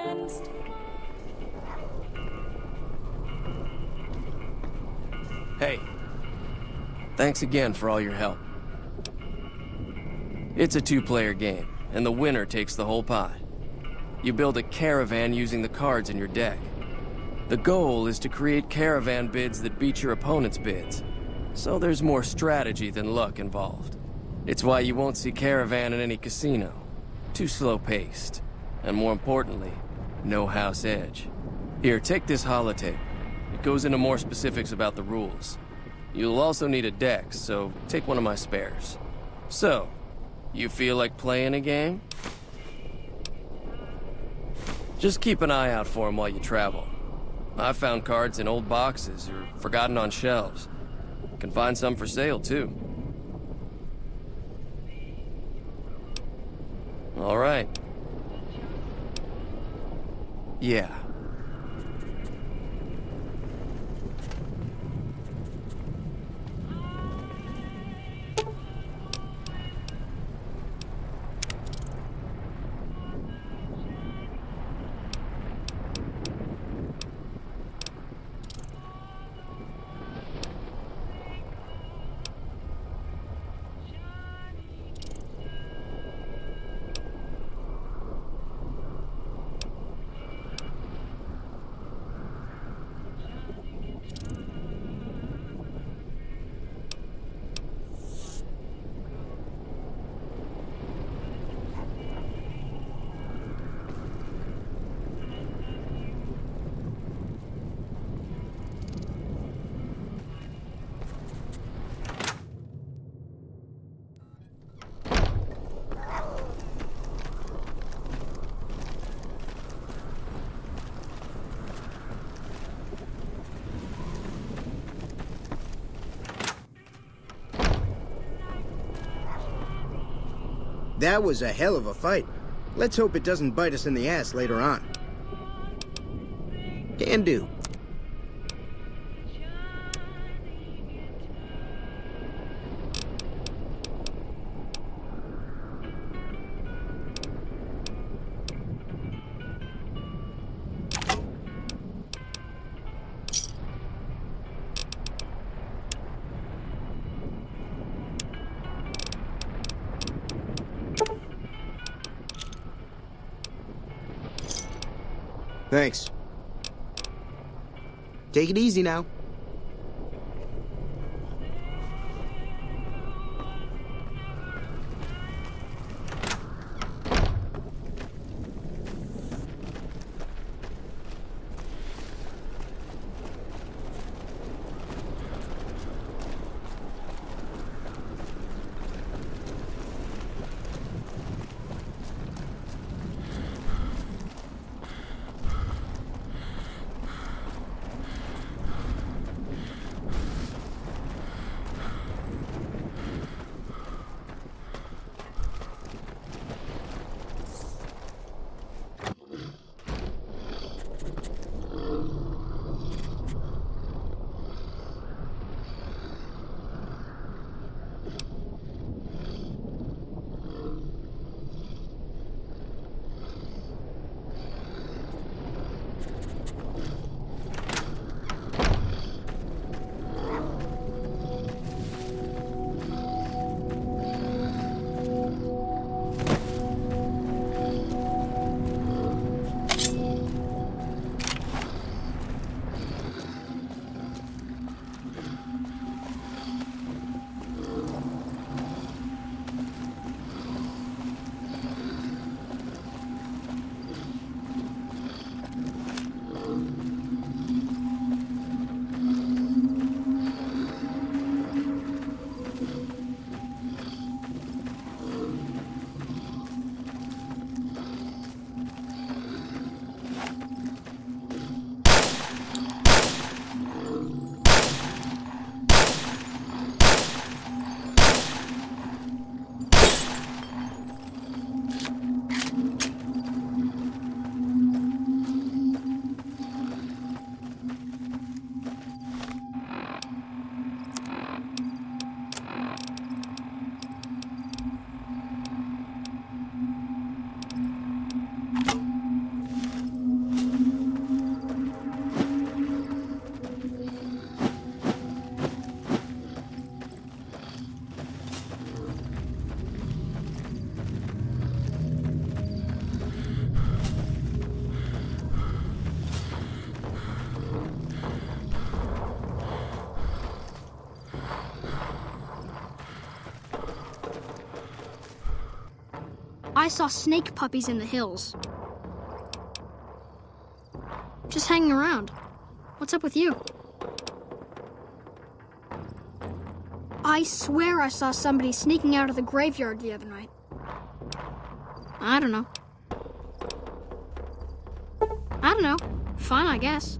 against. Hey, thanks again for all your help. It's a two-player game, and the winner takes the whole pie. You build a caravan using the cards in your deck. The goal is to create caravan bids that beat your opponent's bids, so there's more strategy than luck involved. It's why you won't see caravan in any casino. Too slow-paced, and more importantly, no house edge. Here, take this holotape. It goes into more specifics about the rules. You'll also need a deck, so take one of my spares. So, you feel like playing a game? Just keep an eye out for them while you travel. I've found cards in old boxes or forgotten on shelves. Can find some for sale, too. All right. Yeah. That was a hell of a fight. Let's hope it doesn't bite us in the ass later on. Can do. Thanks. Take it easy now. I saw snake puppies in the hills. Just hanging around. What's up with you? I swear I saw somebody sneaking out of the graveyard the other night. I don't know. Fun, I guess.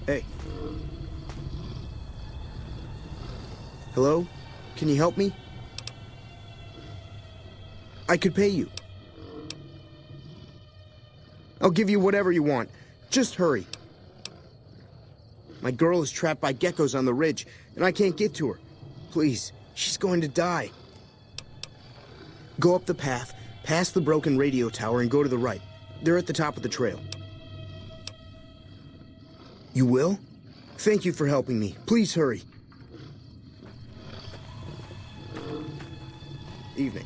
Hey. Hello? Can you help me? I could pay you. I'll give you whatever you want. Just hurry. My girl is trapped by geckos on the ridge, and I can't get to her. Please, she's going to die. Go up the path, past the broken radio tower, and go to the right. They're at the top of the trail. You will? Thank you for helping me. Please hurry. Evening.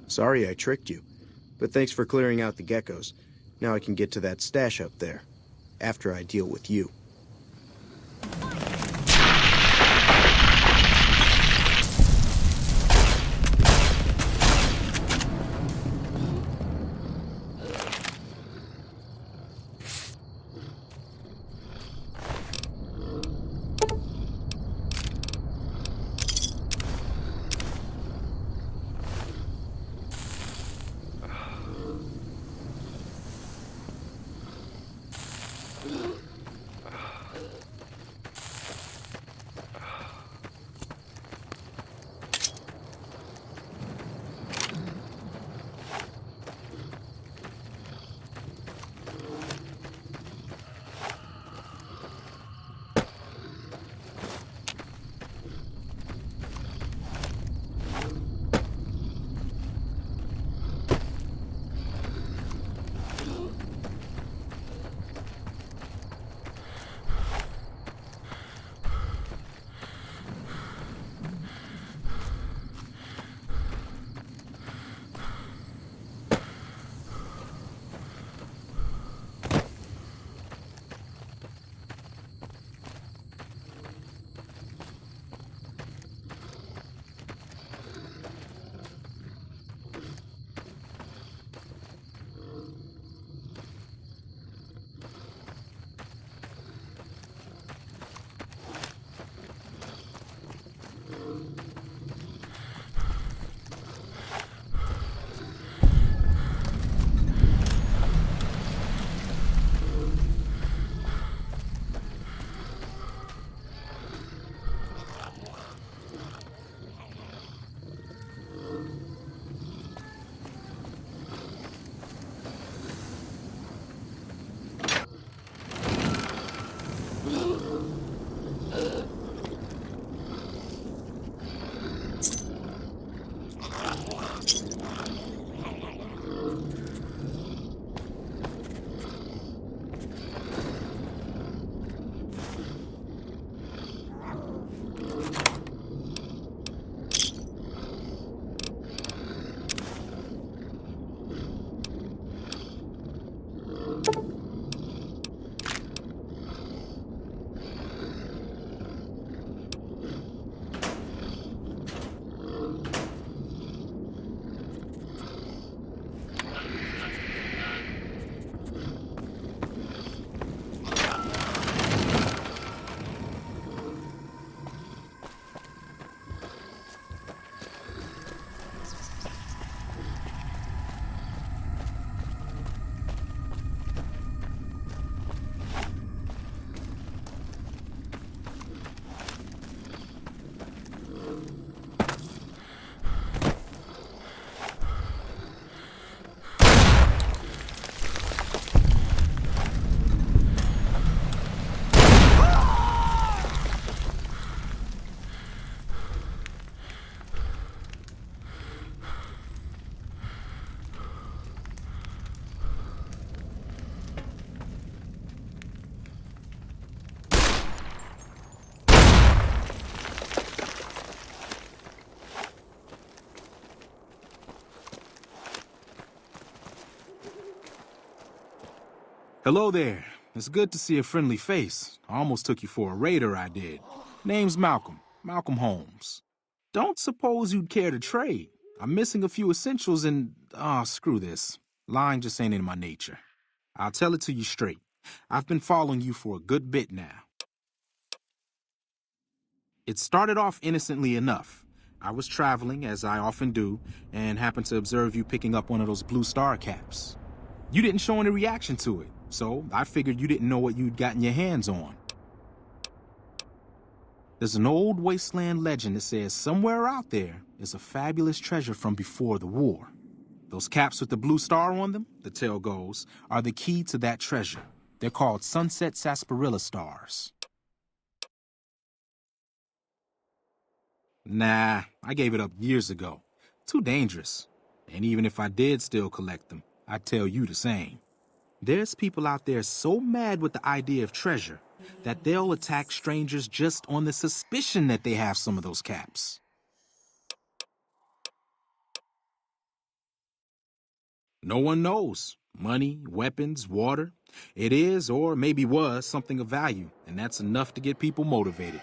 Sorry I tricked you, but thanks for clearing out the geckos. Now I can get to that stash up there, after I deal with you. Hello there. It's good to see a friendly face. I almost took you for a raider, I did. Name's Malcolm. Malcolm Holmes. Don't suppose you'd care to trade. I'm missing a few essentials and... screw this. Lying just ain't in my nature. I'll tell it to you straight. I've been following you for a good bit now. It started off innocently enough. I was traveling, as I often do, and happened to observe you picking up one of those blue star caps. You didn't show any reaction to it, so I figured you didn't know what you'd gotten your hands on. There's an old wasteland legend that says somewhere out there is a fabulous treasure from before the war. Those caps with the blue star on them, the tale goes, are the key to that treasure. They're called sunset sarsaparilla stars. Nah, I gave it up years ago. Too dangerous. And even if I did still collect them, I'd tell you the same. There's people out there so mad with the idea of treasure that they'll attack strangers just on the suspicion that they have some of those caps. No one knows. Money, weapons, water. It is, or maybe was, something of value, and that's enough to get people motivated.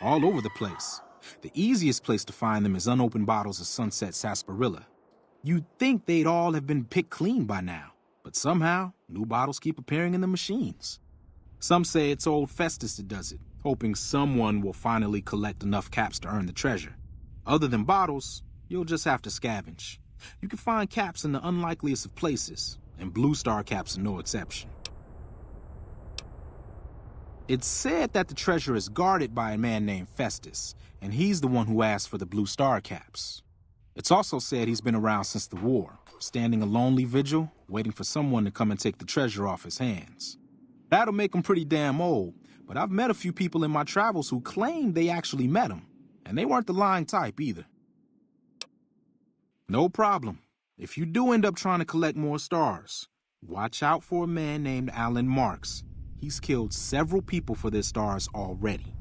All over the place. The easiest place to find them is unopened bottles of sunset sarsaparilla. You'd think they'd all have been picked clean by now, but somehow, new bottles keep appearing in the machines. Some say it's old Festus that does it, hoping someone will finally collect enough caps to earn the treasure. Other than bottles, you'll just have to scavenge. You can find caps in the unlikeliest of places, and blue star caps are no exception. It's said that the treasure is guarded by a man named Festus, and he's the one who asked for the blue star caps. It's also said he's been around since the war, standing a lonely vigil, waiting for someone to come and take the treasure off his hands. That'll make him pretty damn old, but I've met a few people in my travels who claim they actually met him, and they weren't the lying type either. No problem. If you do end up trying to collect more stars, watch out for a man named Alan Marks. He's killed several people for their stars already.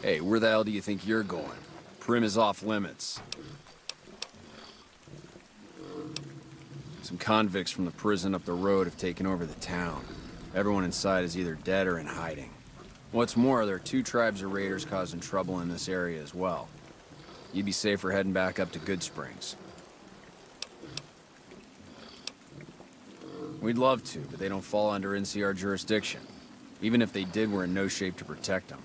Hey, where the hell do you think you're going? Prim is off limits. Some convicts from the prison up the road have taken over the town. Everyone inside is either dead or in hiding. What's more, there are 2 tribes of raiders causing trouble in this area as well. You'd be safer heading back up to Good Springs. We'd love to, but they don't fall under NCR jurisdiction. Even if they did, we're in no shape to protect them.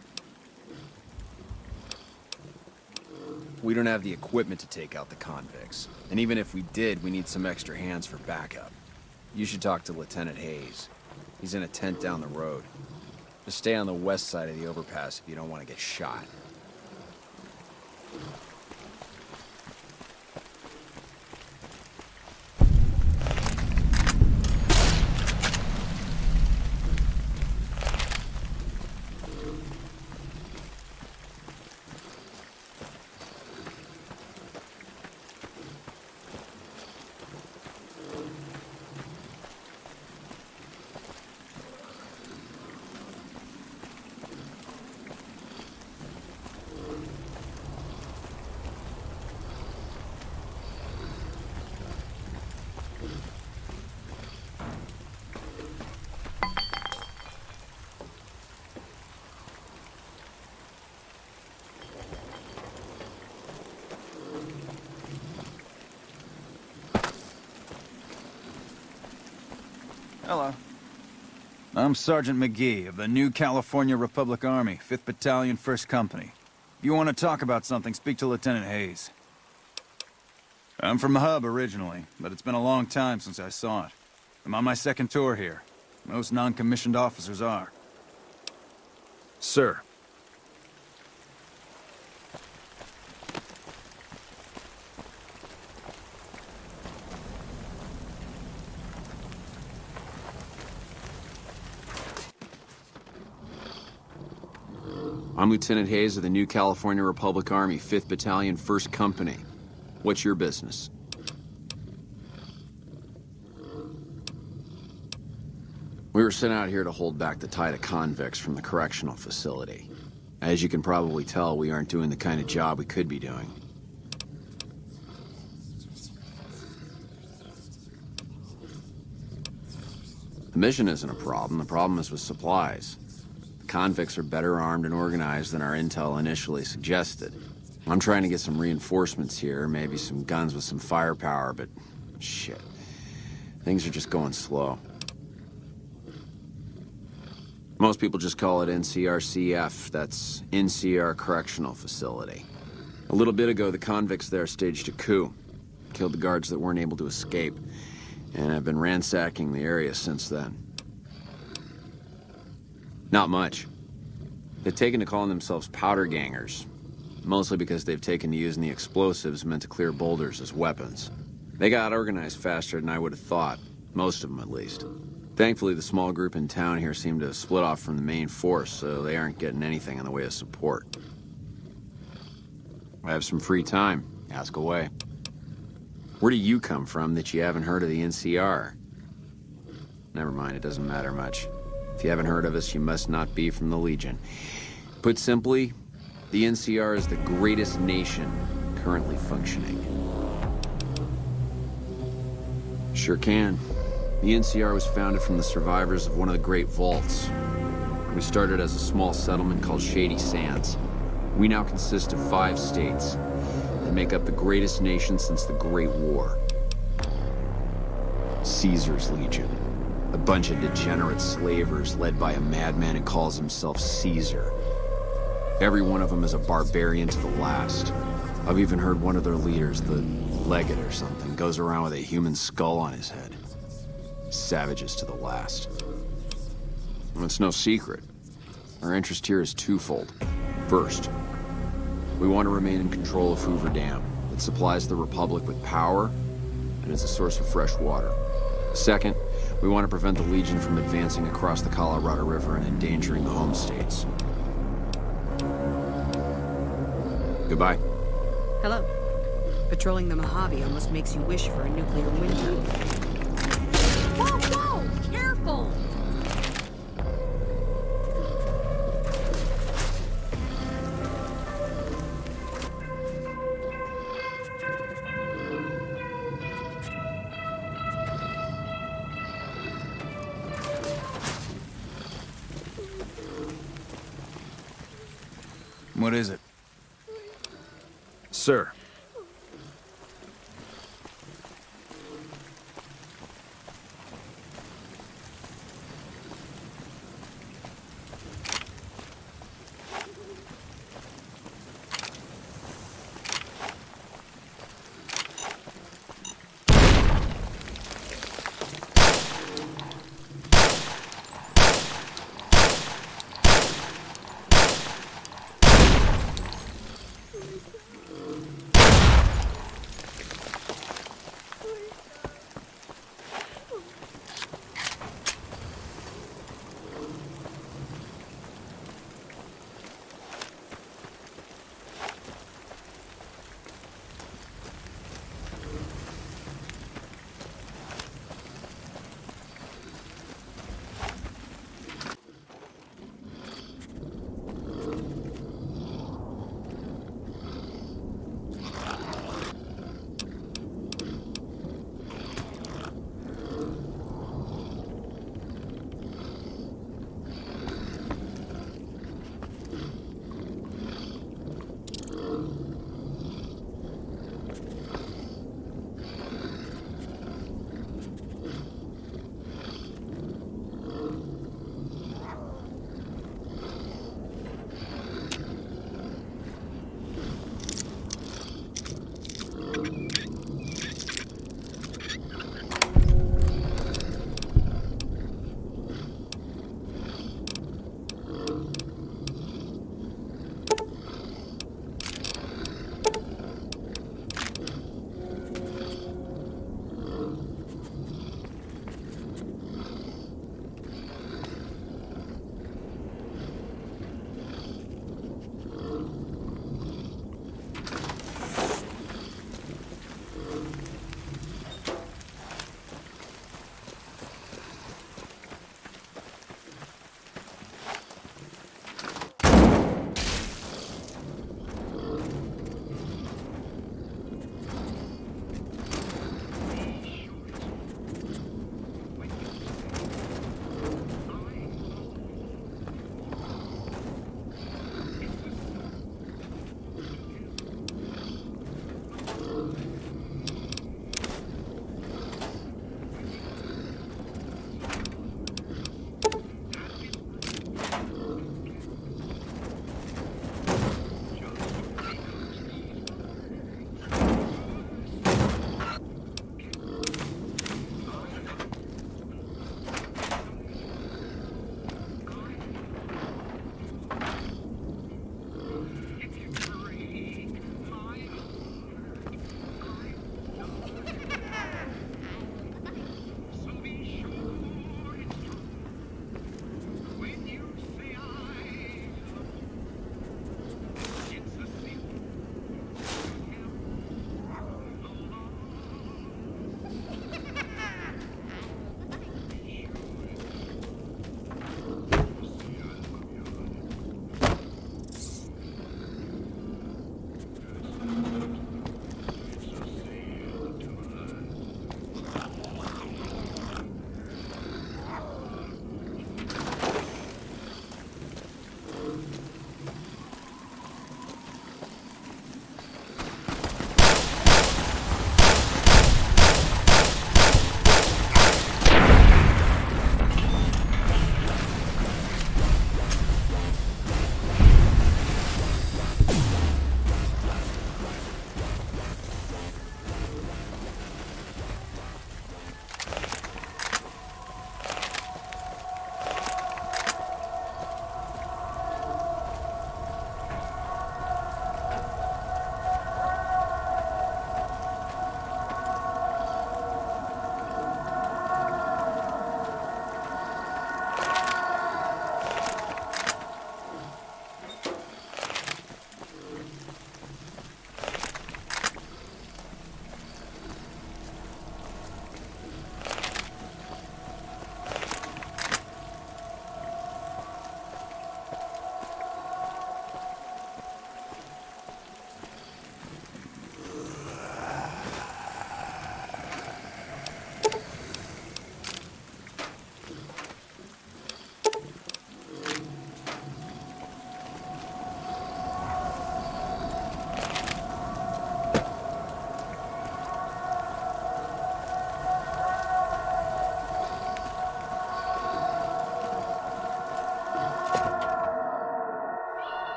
We don't have the equipment to take out the convicts. And even if we did, we need some extra hands for backup. You should talk to Lieutenant Hayes. He's in a tent down the road. Just stay on the west side of the overpass if you don't want to get shot. Hello. I'm Sergeant McGee of the New California Republic Army, 5th Battalion, 1st Company. If you want to talk about something, speak to Lieutenant Hayes. I'm from the hub originally, but it's been a long time since I saw it. I'm on my 2nd tour here. Most non-commissioned officers are. Sir. I'm Lieutenant Hayes of the New California Republic Army, 5th Battalion, 1st Company. What's your business? We were sent out here to hold back the tide of convicts from the correctional facility. As you can probably tell, we aren't doing the kind of job we could be doing. The mission isn't a problem. The problem is with supplies. The convicts are better armed and organized than our intel initially suggested. I'm trying to get some reinforcements here, maybe some guns with some firepower, but shit. Things are just going slow. Most people just call it NCRCF. That's NCR Correctional Facility. A little bit ago, the convicts there staged a coup. Killed the guards that weren't able to escape. And have been ransacking the area since then. Not much. They've taken to calling themselves powder gangers. Mostly because they've taken to using the explosives meant to clear boulders as weapons. They got organized faster than I would have thought. Most of them, at least. Thankfully, the small group in town here seem to have split off from the main force, so they aren't getting anything in the way of support. I have some free time. Ask away. Where do you come from that you haven't heard of the NCR? Never mind, it doesn't matter much. If you haven't heard of us, you must not be from the Legion. Put simply, the NCR is the greatest nation currently functioning. Sure can. The NCR was founded from the survivors of one of the Great Vaults. We started as a small settlement called Shady Sands. We now consist of 5 states that make up the greatest nation since the Great War. Caesar's Legion. A bunch of degenerate slavers led by a madman who calls himself Caesar. Every one of them is a barbarian to the last. I've even heard one of their leaders, the Legate or something, goes around with a human skull on his head. Savages to the last. Well, it's no secret. Our interest here is twofold. First, we want to remain in control of Hoover Dam. It supplies the Republic with power and is a source of fresh water. Second, we want to prevent the Legion from advancing across the Colorado River and endangering the home states. Goodbye. Hello. Patrolling the Mojave almost makes you wish for a nuclear winter. Whoa, whoa! Careful! What is it? Sir.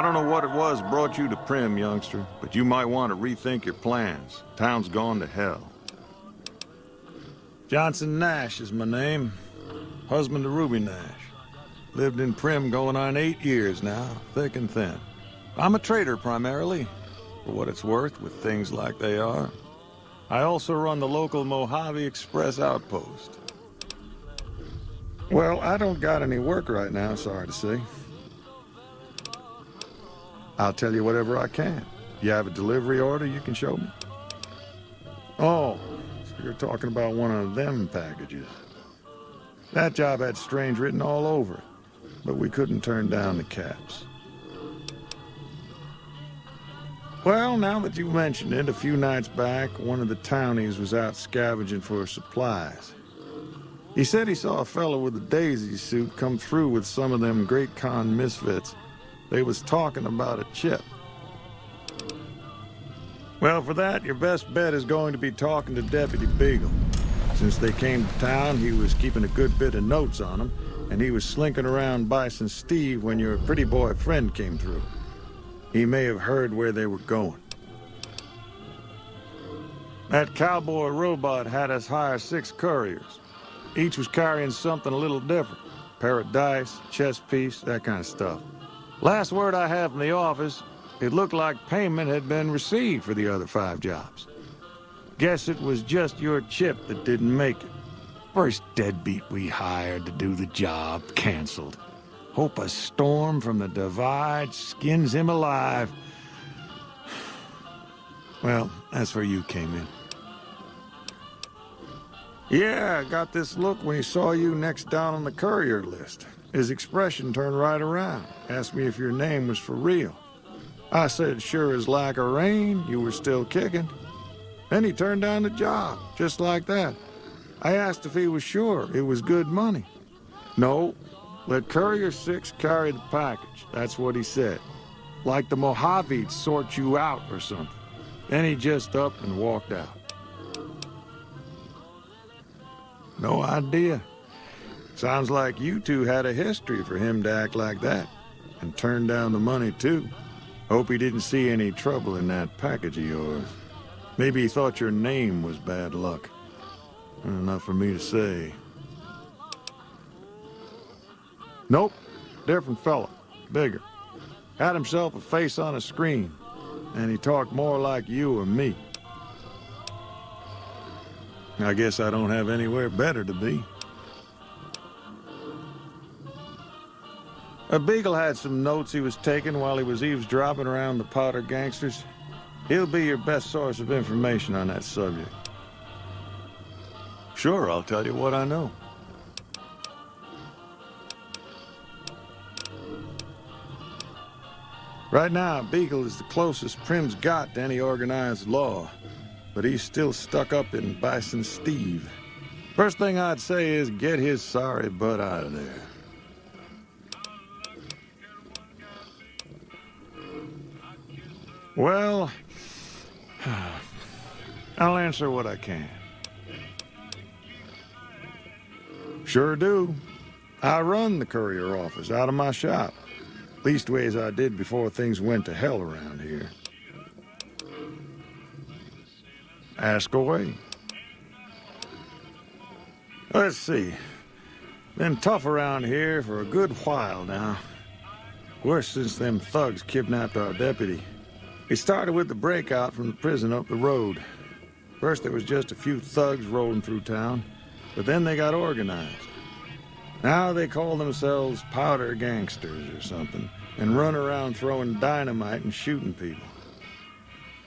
I don't know what it was brought you to Prim, youngster, but you might want to rethink your plans. Town's gone to hell. Johnson Nash is my name. Husband to Ruby Nash. Lived in Prim going on 8 years now, thick and thin. I'm a trader primarily, for what it's worth with things like they are. I also run the local Mojave Express outpost. Well, I don't got any work right now, sorry to say. I'll tell you whatever I can. You have a delivery order you can show me? Oh, so you're talking about one of them packages. That job had strange written all over it, but we couldn't turn down the caps. Well, now that you mentioned it, a few nights back, one of the townies was out scavenging for supplies. He said he saw a fellow with a daisy suit come through with some of them Great Con misfits. They was talking about a chip. Well, for that, your best bet is going to be talking to Deputy Beagle. Since they came to town, he was keeping a good bit of notes on them, and he was slinking around Bison Steve when your pretty boy friend came through. He may have heard where they were going. That cowboy robot had us hire 6 couriers. Each was carrying something a little different. Pair of dice, chess piece, that kind of stuff. Last word I have from the office, it looked like payment had been received for the other 5 jobs. Guess it was just your chip that didn't make it. First deadbeat we hired to do the job canceled. Hope a storm from the divide skins him alive. Well, that's where you came in. Yeah, I got this look when he saw you next down on the courier list. His expression turned right around, asked me if your name was for real. I said, sure as like a rain, you were still kicking. Then he turned down the job, just like that. I asked if he was sure it was good money. No, let Courier 6 carry the package, that's what he said. Like the Mojave'd sort you out or something. Then he just up and walked out. No idea. Sounds like you two had a history for him to act like that. And turn down the money, too. Hope he didn't see any trouble in that package of yours. Maybe he thought your name was bad luck. Enough for me to say. Nope. Different fella. Bigger. Had himself a face on a screen. And he talked more like you or me. I guess I don't have anywhere better to be. A Beagle had some notes he was taking while he was eavesdropping around the Powder gangsters. He'll be your best source of information on that subject. Sure, I'll tell you what I know. Right now, Beagle is the closest Prim's got to any organized law, but he's still stuck up in Bison Steve. First thing I'd say is get his sorry butt out of there. Well, I'll answer what I can. Sure do. I run the courier office out of my shop. Leastways I did before things went to hell around here. Ask away. Let's see. Been tough around here for a good while now. Worse since them thugs kidnapped our deputy. It started with the breakout from the prison up the road. First there was just a few thugs rolling through town, but then they got organized. Now they call themselves Powder Gangsters or something, and run around throwing dynamite and shooting people.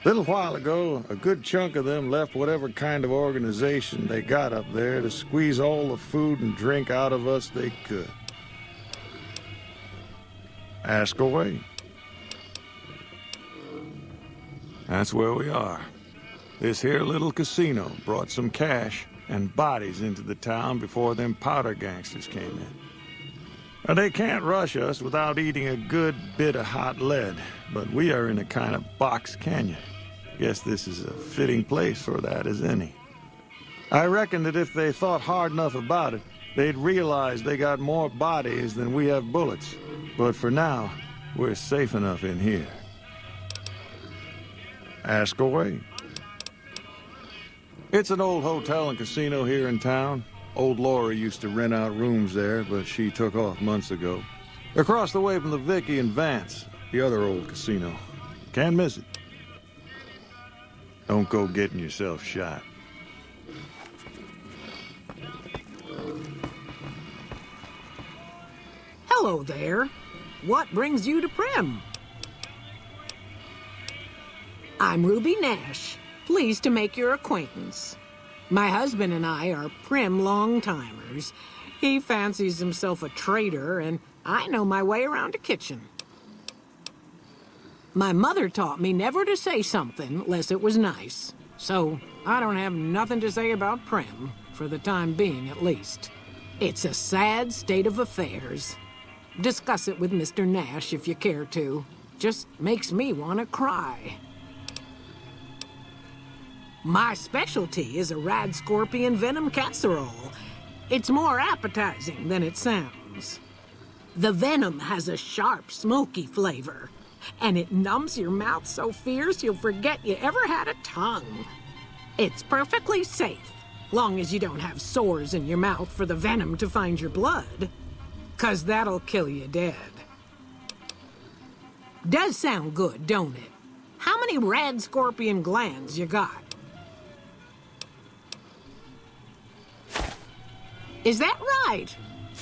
A little while ago, a good chunk of them left whatever kind of organization they got up there to squeeze all the food and drink out of us they could. Ask away. That's where we are. This here little casino brought some cash and bodies into the town before them Powder gangsters came in. Now, they can't rush us without eating a good bit of hot lead, but we are in a kind of box canyon. Guess this is a fitting place for that as any. I reckon that if they thought hard enough about it, they'd realize they got more bodies than we have bullets. But for now, We're safe enough in here. Ask away. It's an old hotel and casino here in town. Old Laura used to rent out rooms there, but she took off months ago. Across the way from the Vicky and Vance, the other old casino. Can't miss it. Don't go getting yourself shot. Hello there. What brings you to Prim? I'm Ruby Nash. Pleased to make your acquaintance. My husband and I are Prim long-timers. He fancies himself a trader, and I know my way around a kitchen. My mother taught me never to say something unless it was nice. So I don't have nothing to say about Prim, for the time being at least. It's a sad state of affairs. Discuss it with Mr. Nash if you care to. Just makes me want to cry. My specialty is a rad scorpion venom casserole. It's more appetizing than it sounds. The venom has a sharp, smoky flavor, and it numbs your mouth so fierce you'll forget you ever had a tongue. It's perfectly safe, long as you don't have sores in your mouth for the venom to find your blood, 'cause that'll kill you dead. Does sound good, don't it? How many rad scorpion glands you got? Is that right?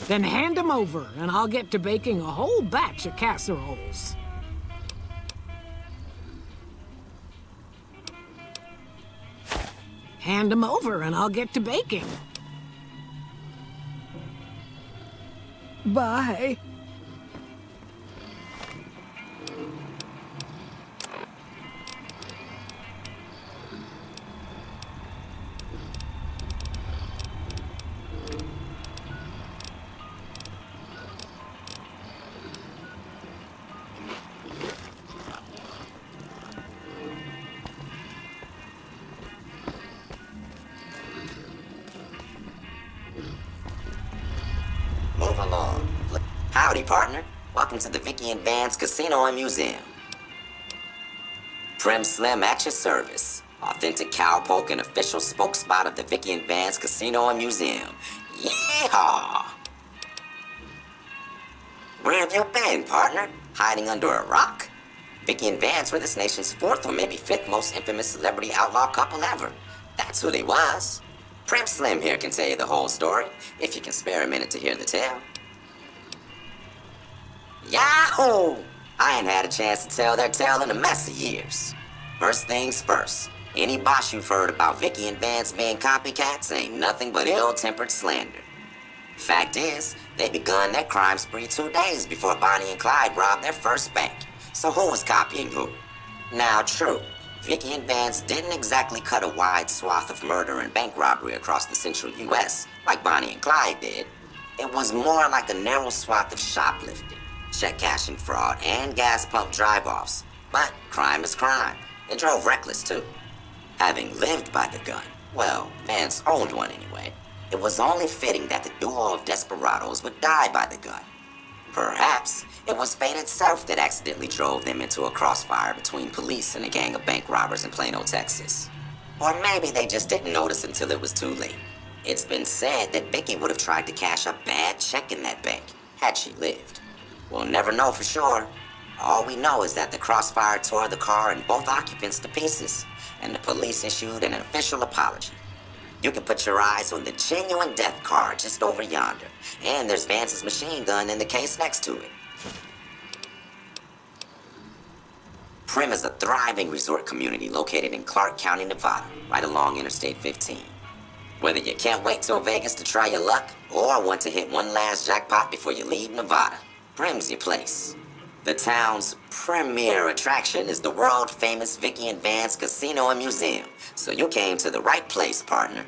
Then hand them over, and I'll get to baking a whole batch of casseroles. Hand them over, and I'll get to baking. Bye. Move along. Howdy, partner. Welcome to the Vicky and Vance Casino and Museum. Prim Slim at your service. Authentic cowpoke and official spokesspot of the Vicky and Vance Casino and Museum. Yeehaw! Where have you been, partner? Hiding under a rock? Vicky and Vance were this nation's fourth or maybe fifth most infamous celebrity outlaw couple ever. That's who they was. Prim Slim here can tell you the whole story, if you can spare a minute to hear the tale. Yahoo! I ain't had a chance to tell their tale in a mess of years. First things first, any bosh you've heard about Vicky and Vance being copycats ain't nothing but ill-tempered slander. Fact is, they begun their crime spree 2 days before Bonnie and Clyde robbed their first bank. So who was copying who? Now, true, Vicky and Vance didn't exactly cut a wide swath of murder and bank robbery across the central U.S. like Bonnie and Clyde did. It was more like a narrow swath of shoplifting, check cashing fraud, and gas pump drive-offs. But crime is crime. They drove reckless, too. Having lived by the gun, well, Vance owned one anyway, it was only fitting that the duo of desperados would die by the gun. Perhaps it was fate itself that accidentally drove them into a crossfire between police and a gang of bank robbers in Plano, Texas. Or maybe they just didn't notice until it was too late. It's been said that Vicky would have tried to cash a bad check in that bank, had she lived. We'll never know for sure. All we know is that the crossfire tore the car and both occupants to pieces, and the police issued an official apology. You can put your eyes on the genuine death car just over yonder, and there's Vance's machine gun in the case next to it. Prim is a thriving resort community located in Clark County, Nevada, right along Interstate 15. Whether you can't wait till Vegas to try your luck, or want to hit one last jackpot before you leave Nevada, Prim's your place. The town's premier attraction is the world-famous Vicky and Vance Casino and Museum, so you came to the right place, partner.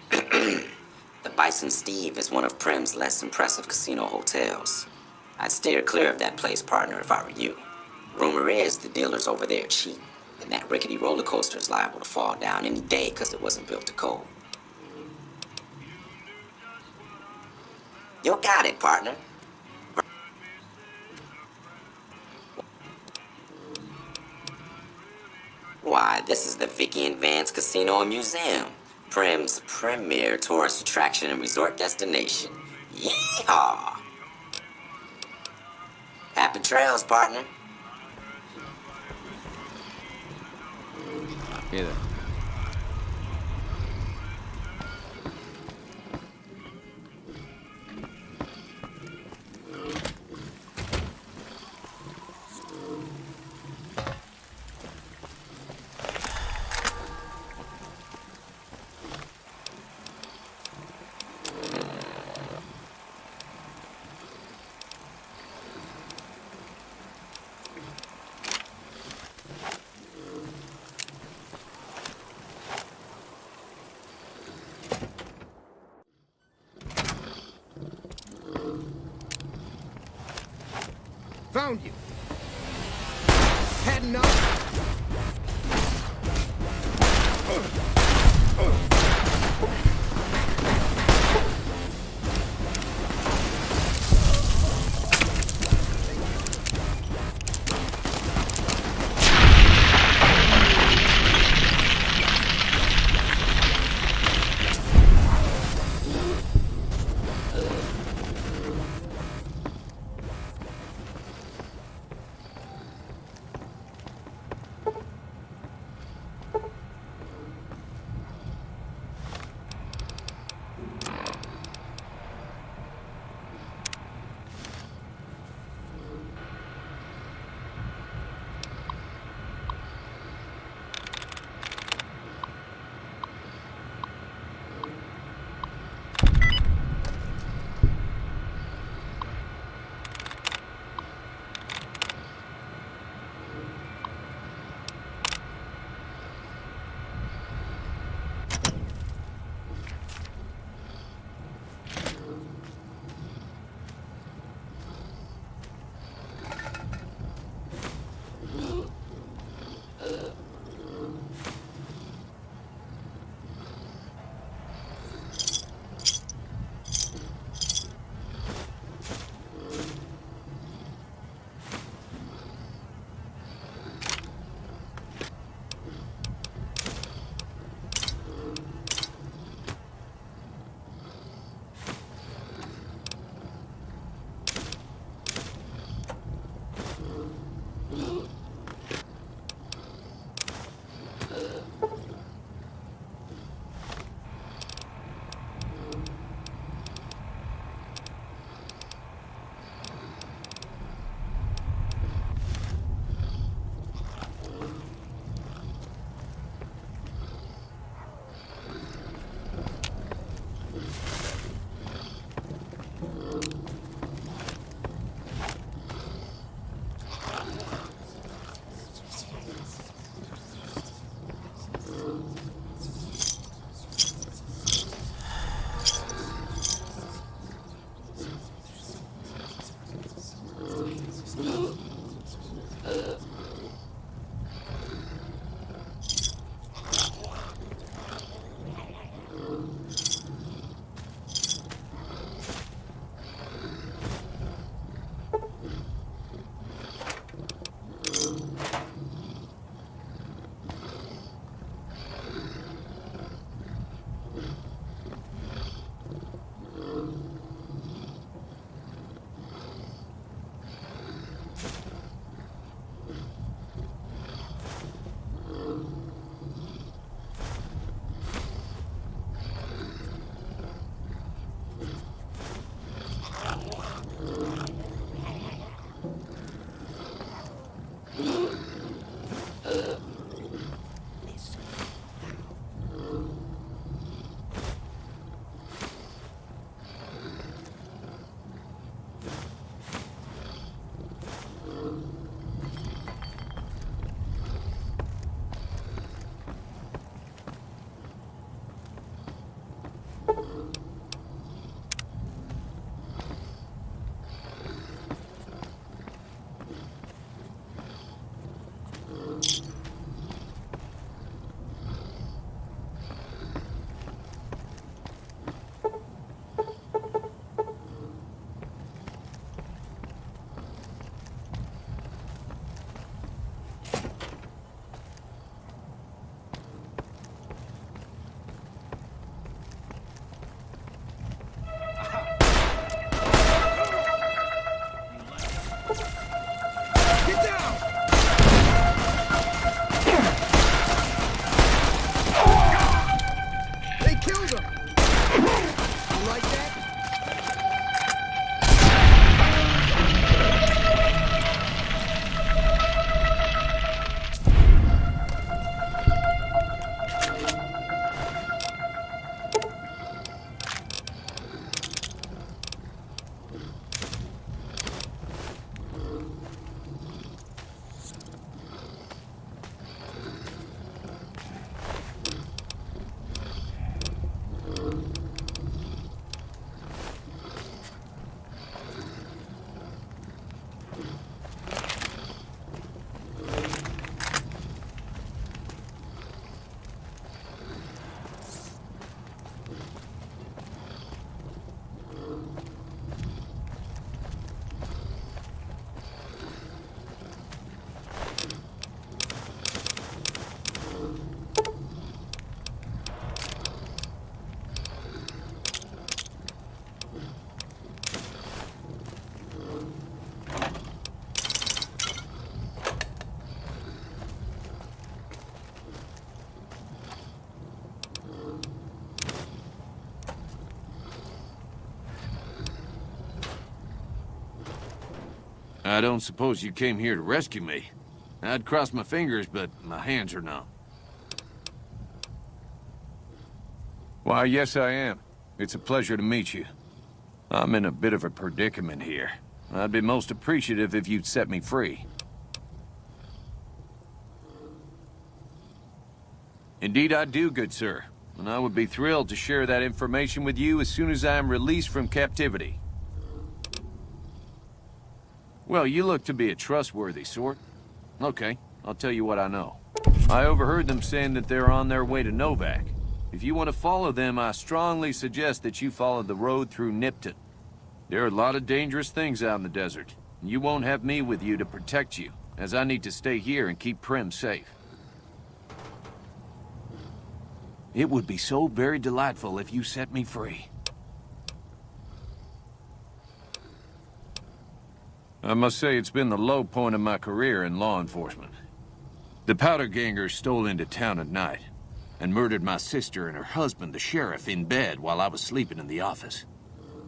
The Bison Steve is one of Prim's less impressive casino hotels. I'd steer clear of that place, partner, if I were you. Rumor is the dealers over there cheap, and that rickety roller coaster is liable to fall down any day because it wasn't built to code. You got it, partner. This is the Vicky and Vance Casino and Museum, Prim's premier tourist attraction and resort destination. Yeehaw! Happy trails, partner. Hey there. Found you. Had enough. I don't suppose you came here to rescue me. I'd cross my fingers, but my hands are numb. Why, yes I am. It's a pleasure to meet you. I'm in a bit of a predicament here. I'd be most appreciative if you'd set me free. Indeed I do, good sir. And I would be thrilled to share that information with you as soon as I am released from captivity. Well, you look to be a trustworthy sort. Okay, I'll tell you what I know. I overheard them saying that they're on their way to Novak. If you want to follow them, I strongly suggest that you follow the road through Nipton. There are a lot of dangerous things out in the desert. You won't have me with you to protect you, as I need to stay here and keep Prim safe. It would be so very delightful if you set me free. I must say it's been the low point of my career in law enforcement. The powder gangers stole into town at night and murdered my sister and her husband, the sheriff, in bed while I was sleeping in the office.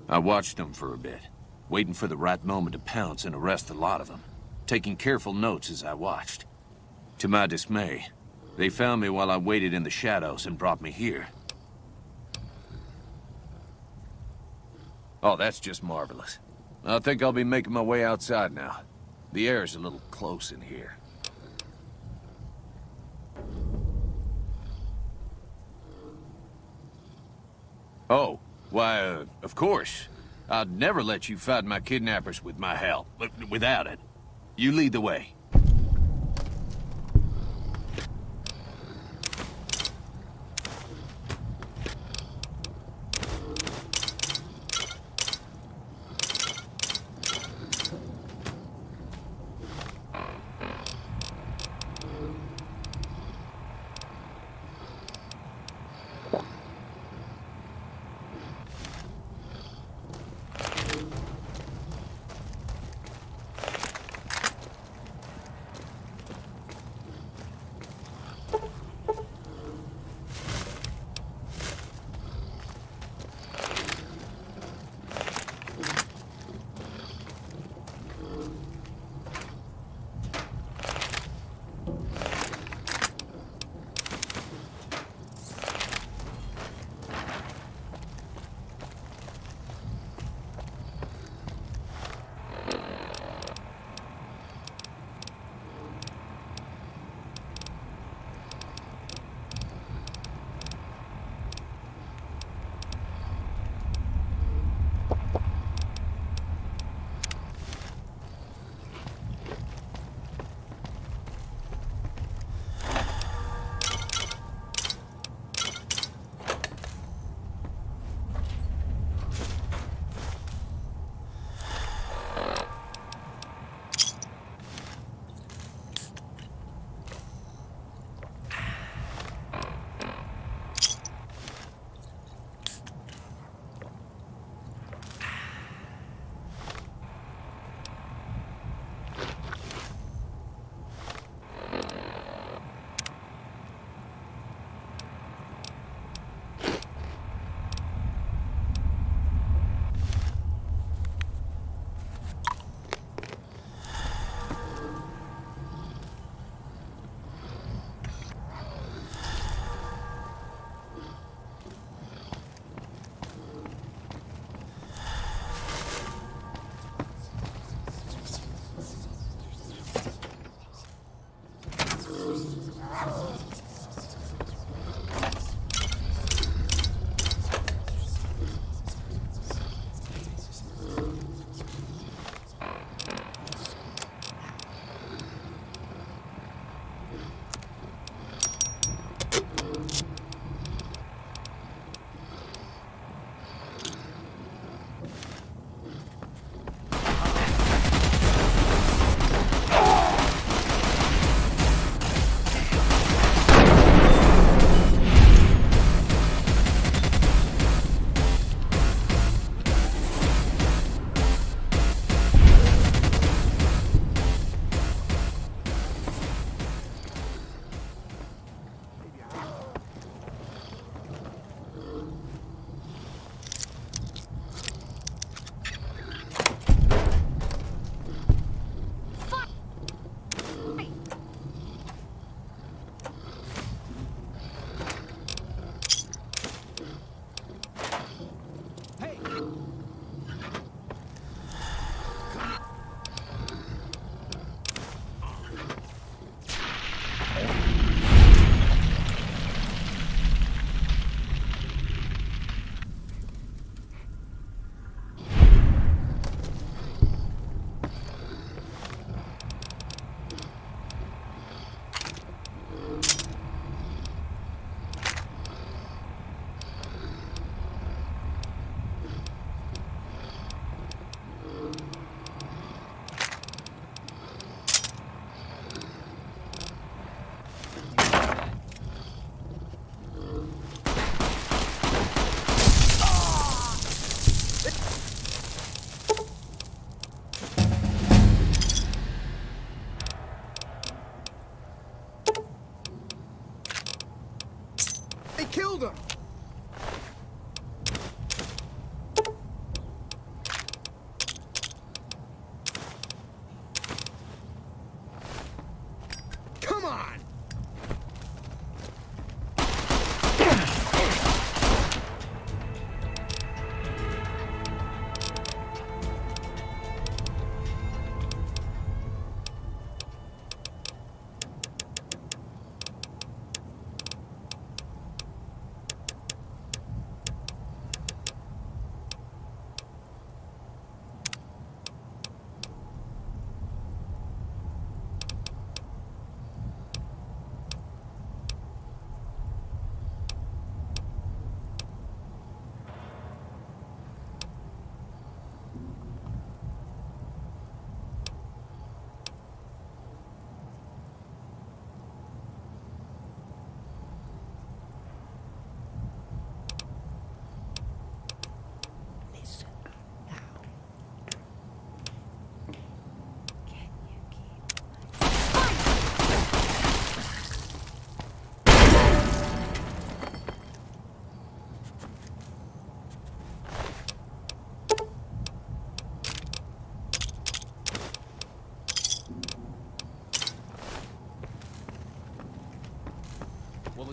I watched them for a bit, waiting for the right moment to pounce and arrest the lot of them, taking careful notes as I watched. To my dismay, they found me while I waited in the shadows and brought me here. Oh, that's just marvelous. I think I'll be making my way outside now. The air's a little close in here. Oh, why, of course. I'd never let you fight my kidnappers with my help, but without it. You lead the way.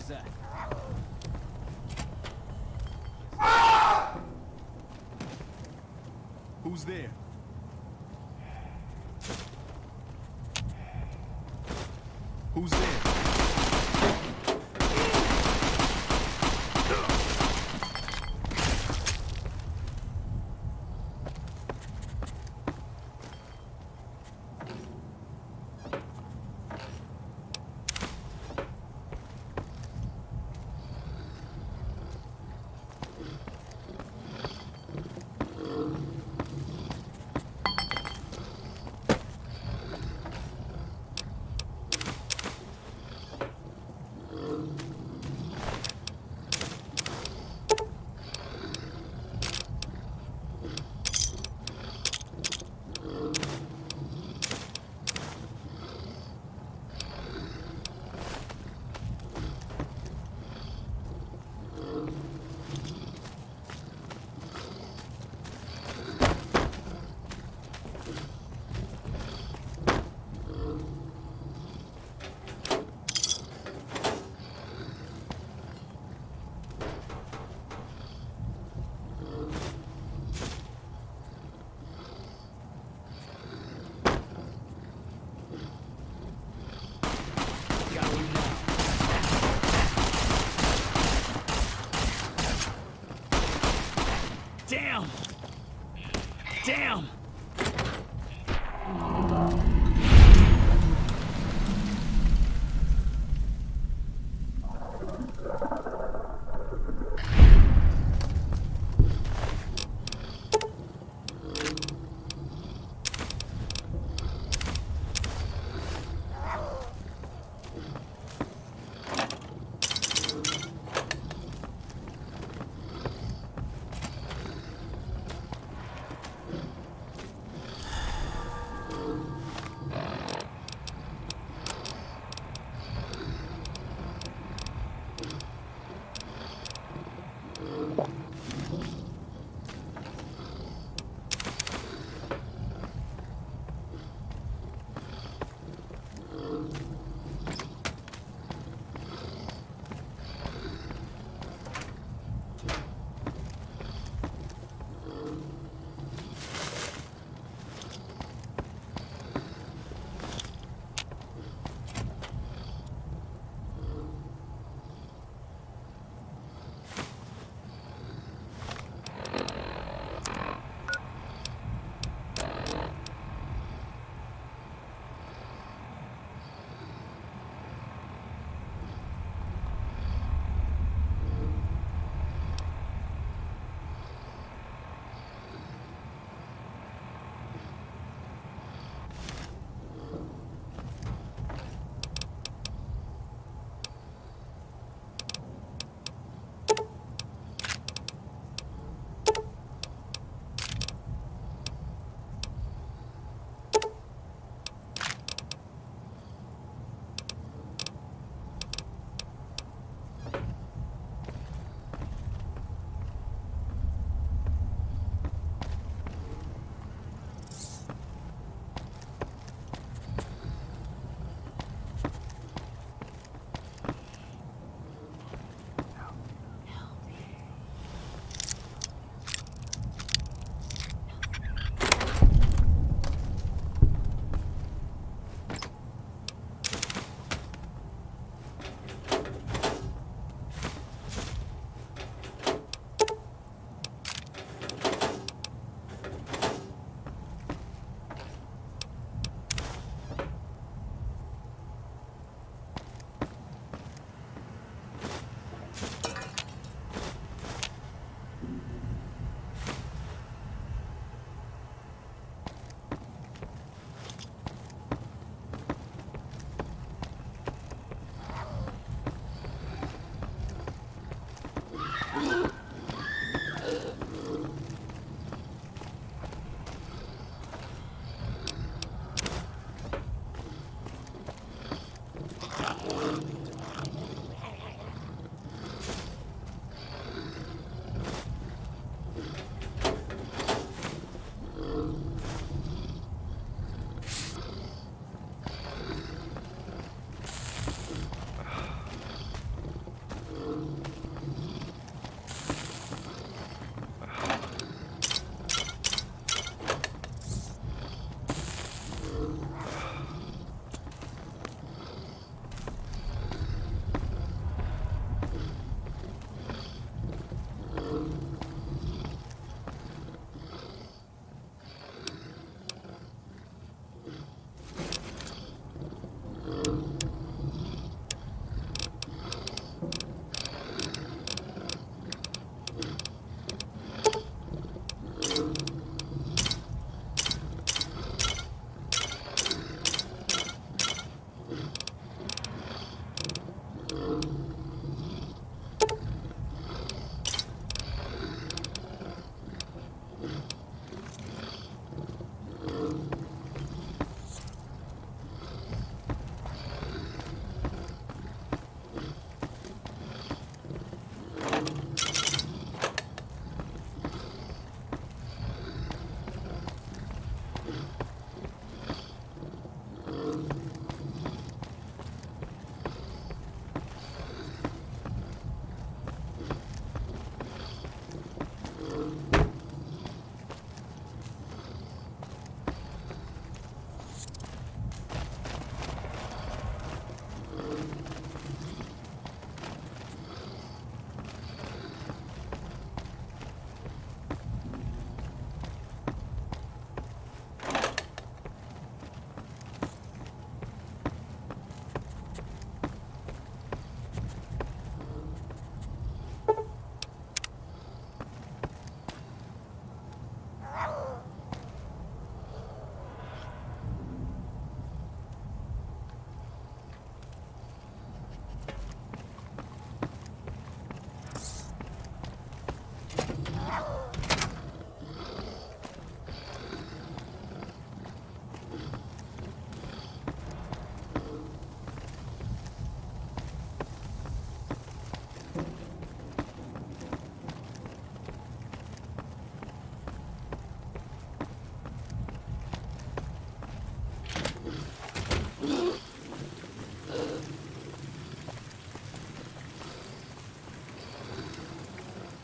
is that? Who's there? Who's there?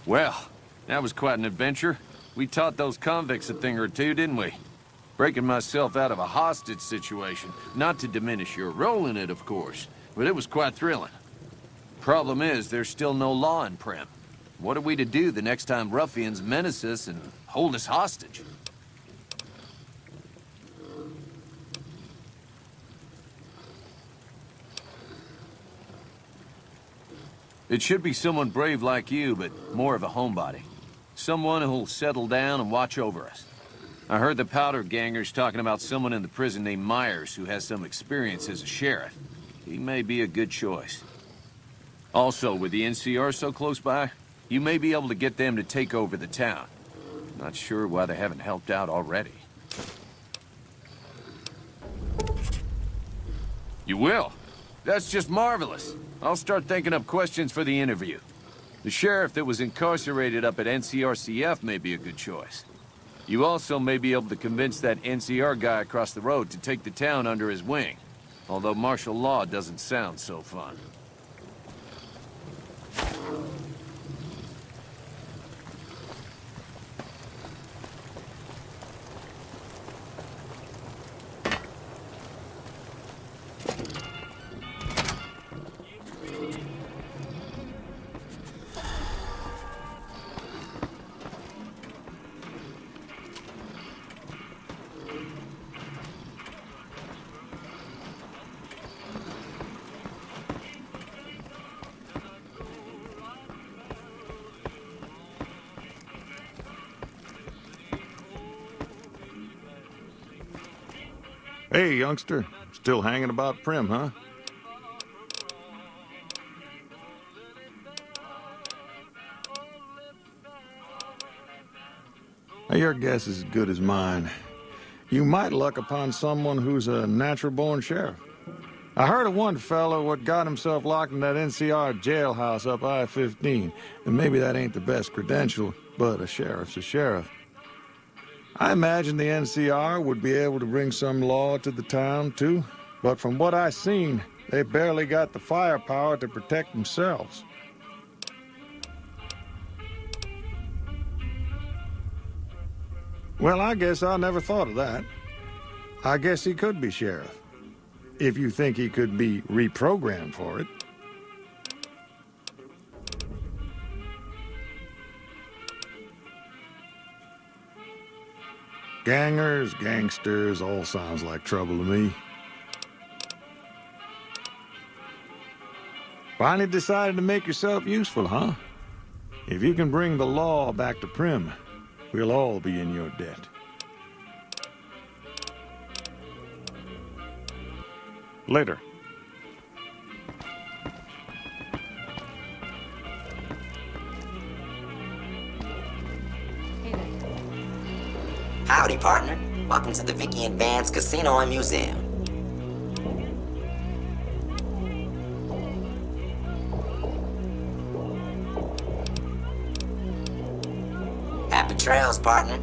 Well, that was quite an adventure. We taught those convicts a thing or two, didn't we? Breaking myself out of a hostage situation. Not to diminish your role in it, of course, but it was quite thrilling. Problem is, there's still no law in Prim. What are we to do the next time ruffians menace us and hold us hostage? It should be someone brave like you, but more of a homebody. Someone who'll settle down and watch over us. I heard the Powder Gangers talking about someone in the prison named Myers who has some experience as a sheriff. He may be a good choice. Also, with the NCR so close by, you may be able to get them to take over the town. Not sure why they haven't helped out already. You will? That's just marvelous. I'll start thinking up questions for the interview. The sheriff that was incarcerated up at NCRCF may be a good choice. You also may be able to convince that NCR guy across the road to take the town under his wing. Although martial law doesn't sound so fun. Hey, youngster. Still hanging about Prim, huh? Now, your guess is as good as mine. You might luck upon someone who's a natural-born sheriff. I heard of one fellow what got himself locked in that NCR jailhouse up I-15. And maybe that ain't the best credential, but a sheriff's a sheriff. I imagine the NCR would be able to bring some law to the town, too. But from what I've seen, they barely got the firepower to protect themselves. Well, I guess I never thought of that. I guess he could be sheriff. If you think he could be reprogrammed for it. Gangers, gangsters, all sounds like trouble to me. Finally decided to make yourself useful, huh? If you can bring the law back to Prim, we'll all be in your debt. Later. Howdy, partner. Welcome to the Vicky and Vance Casino and Museum. Happy trails, partner.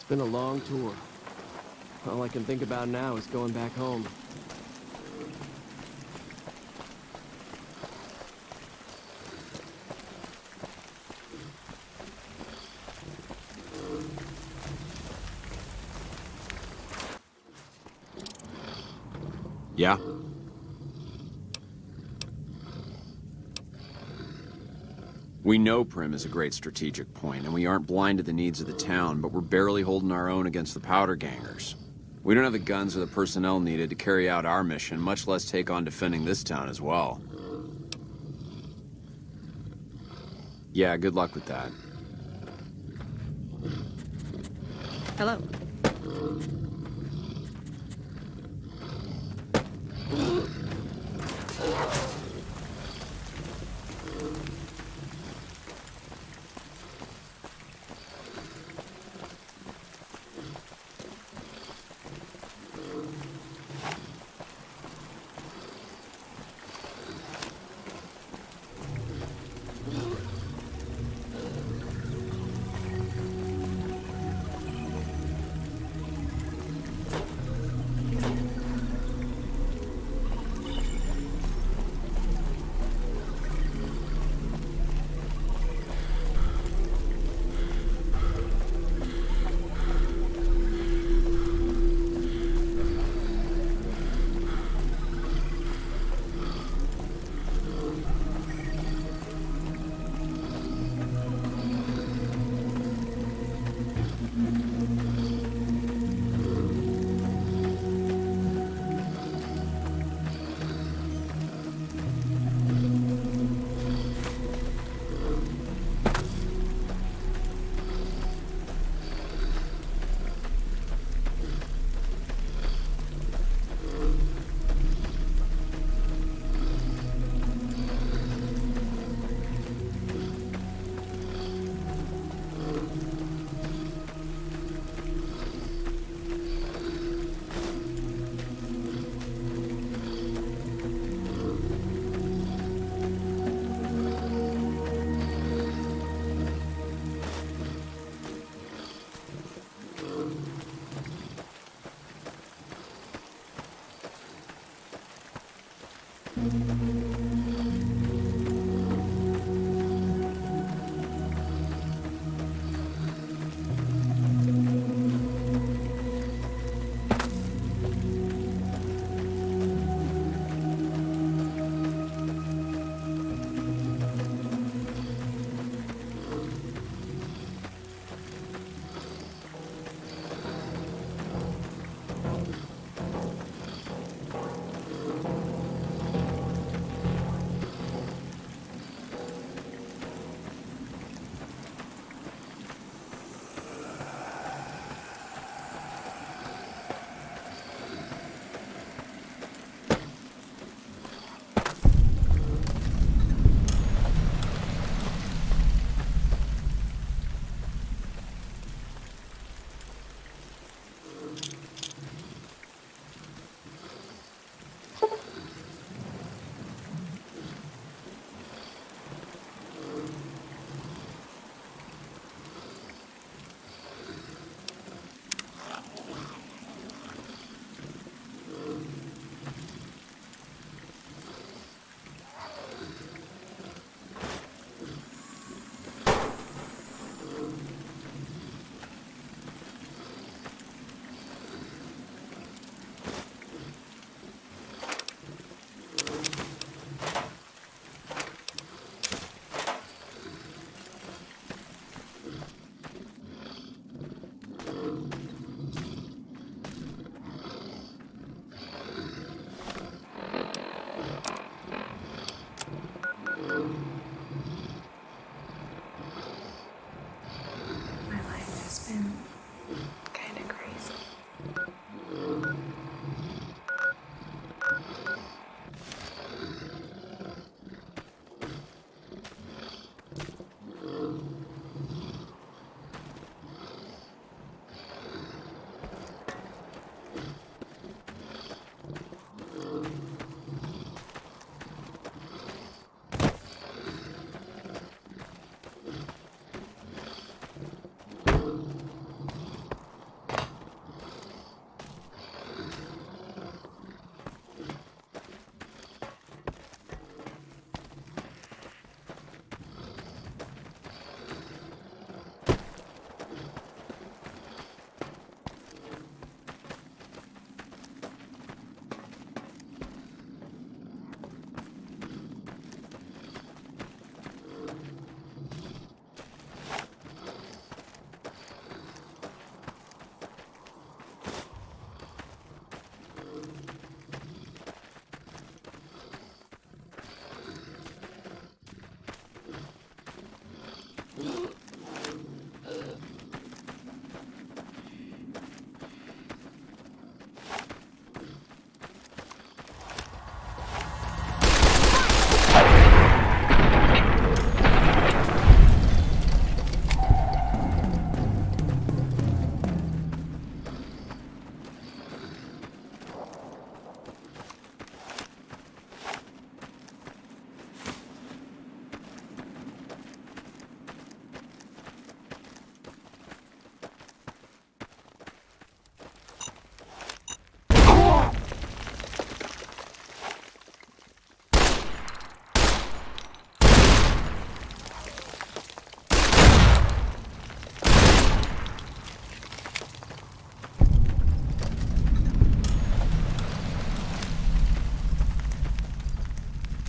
been a long tour. All I can think about now is going back home. Yeah? We know Prim is a great strategic point, and we aren't blind to the needs of the town, but we're barely holding our own against the powder gangers. We don't have the guns or the personnel needed to carry out our mission, much less take on defending this town as well. Yeah, good luck with that. Hello.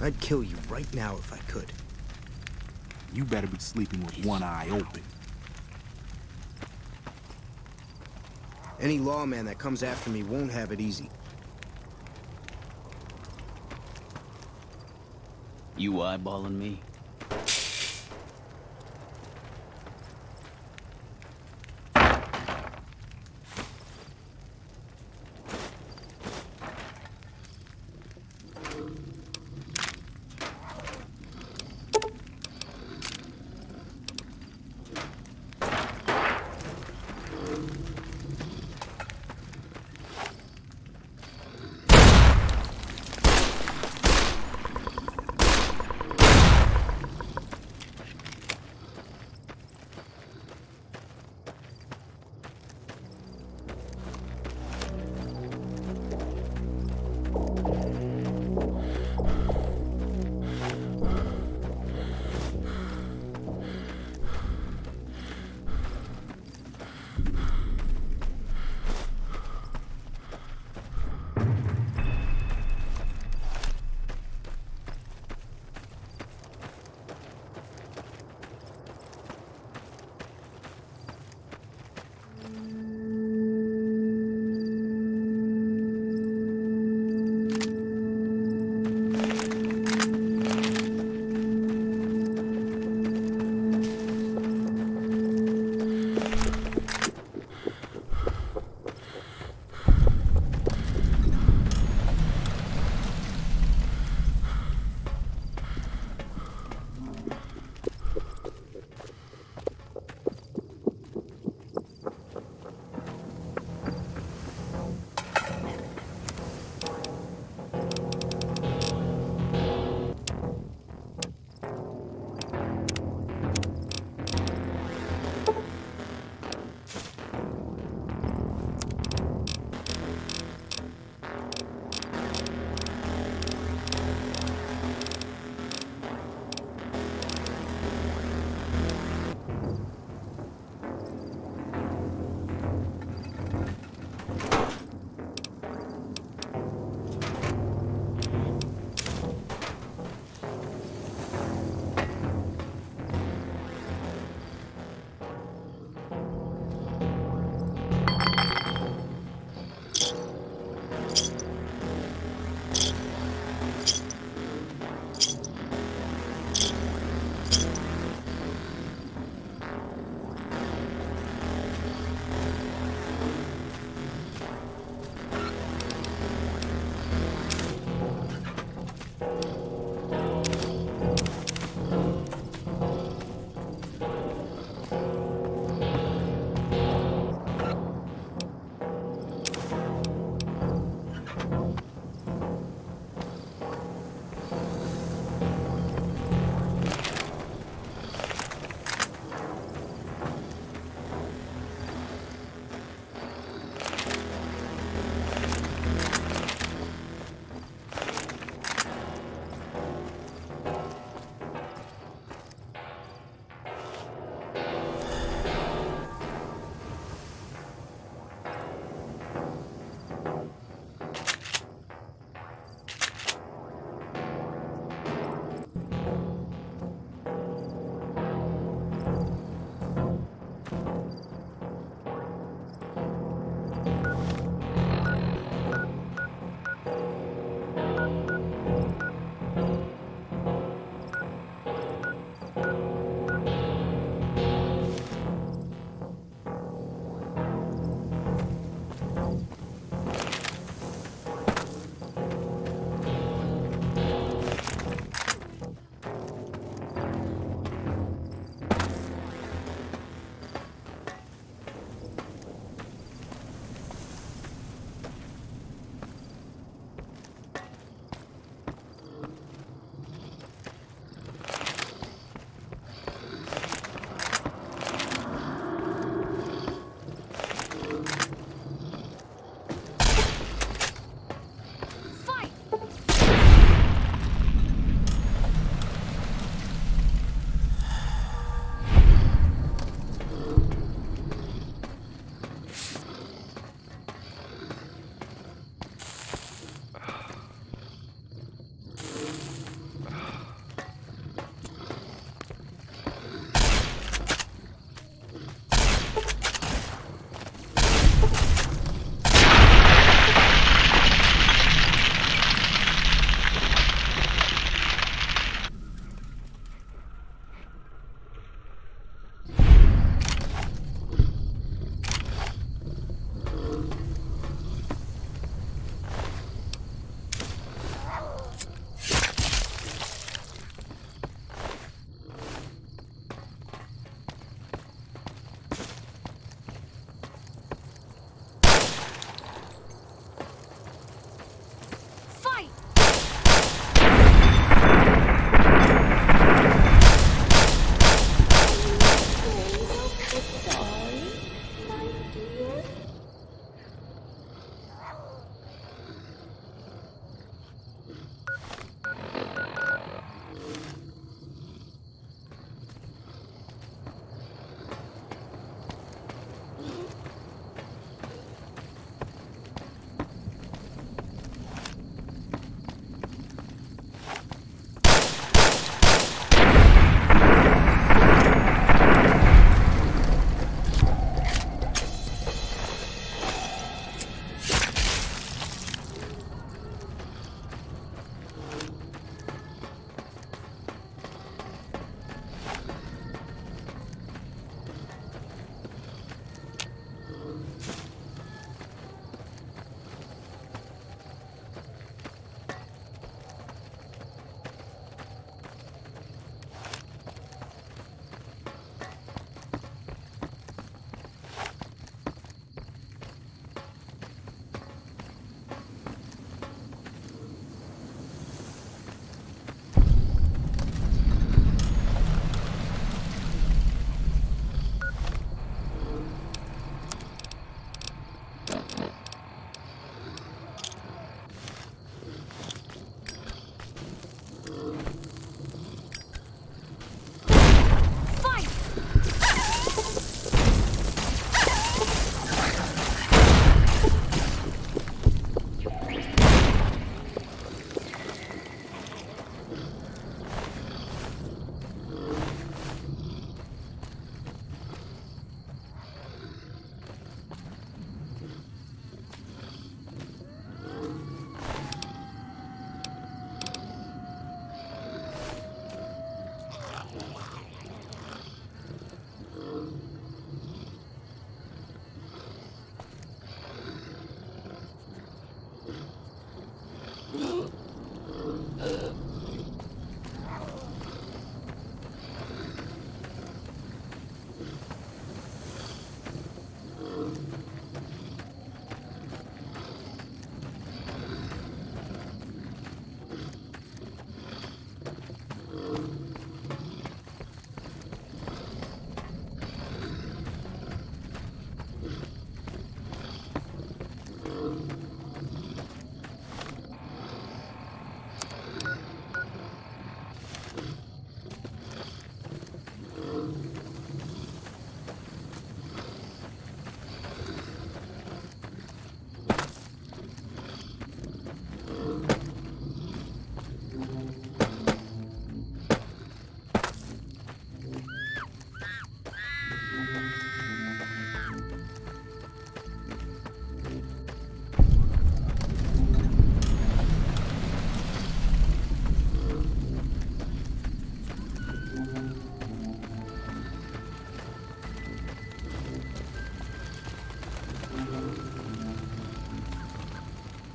I'd kill you right now if I could. You better be sleeping with one eye open. Any lawman that comes after me won't have it easy. You eyeballing me?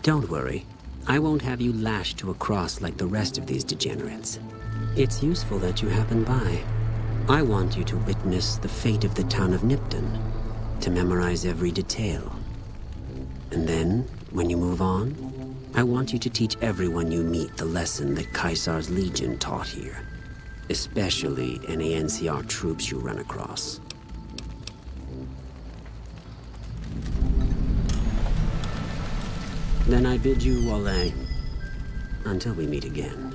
Don't worry. I won't have you lashed to a cross like the rest of these degenerates. It's useful that you happen by. I want you to witness the fate of the town of Nipton, to memorize every detail. And then, when you move on, I want you to teach everyone you meet the lesson that Caesar's Legion taught here, especially any NCR troops you run across. Then I bid you Wale, until we meet again.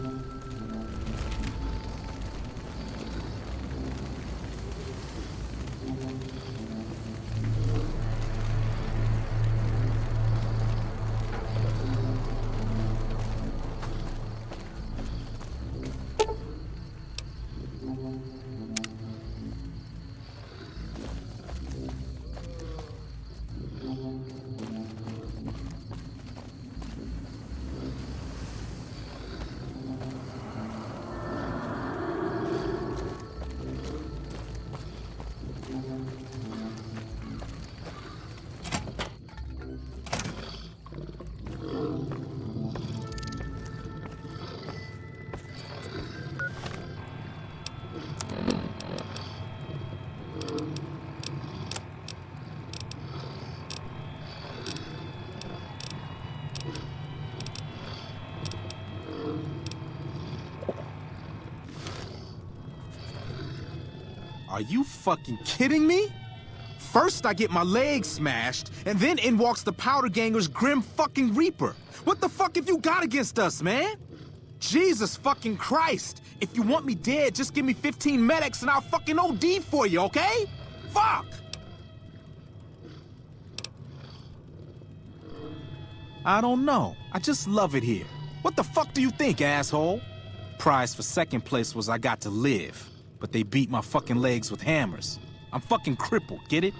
Are you fucking kidding me? First I get my leg smashed, and then in walks the Powder Ganger's Grim fucking Reaper. What the fuck have you got against us, man? Jesus fucking Christ. If you want me dead, just give me 15 medics and I'll fucking OD for you, okay? Fuck! I don't know. I just love it here. What the fuck do you think, asshole? Prize for second place was I got to live. But they beat my fucking legs with hammers. I'm fucking crippled, get it?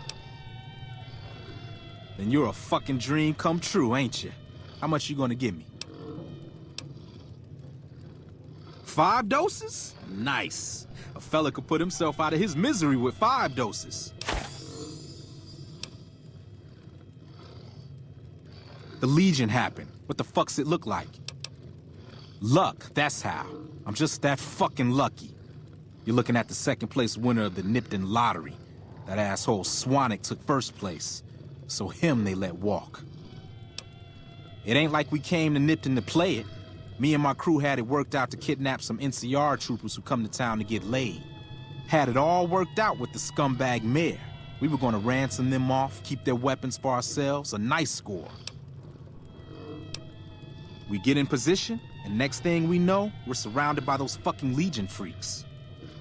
Then you're a fucking dream come true, ain't you? How much you gonna give me? 5 doses? Nice. A fella could put himself out of his misery with 5 doses. The Legion happened. What the fuck's it look like? Luck, that's how. I'm just that fucking lucky. You're looking at the second place winner of the Nipton lottery. That asshole Swanick took first place, so him they let walk. It ain't like we came to Nipton to play it. Me and my crew had it worked out to kidnap some NCR troopers who come to town to get laid. Had it all worked out with the scumbag mayor. We were gonna ransom them off, keep their weapons for ourselves, a nice score. We get in position, and next thing we know, we're surrounded by those fucking Legion freaks.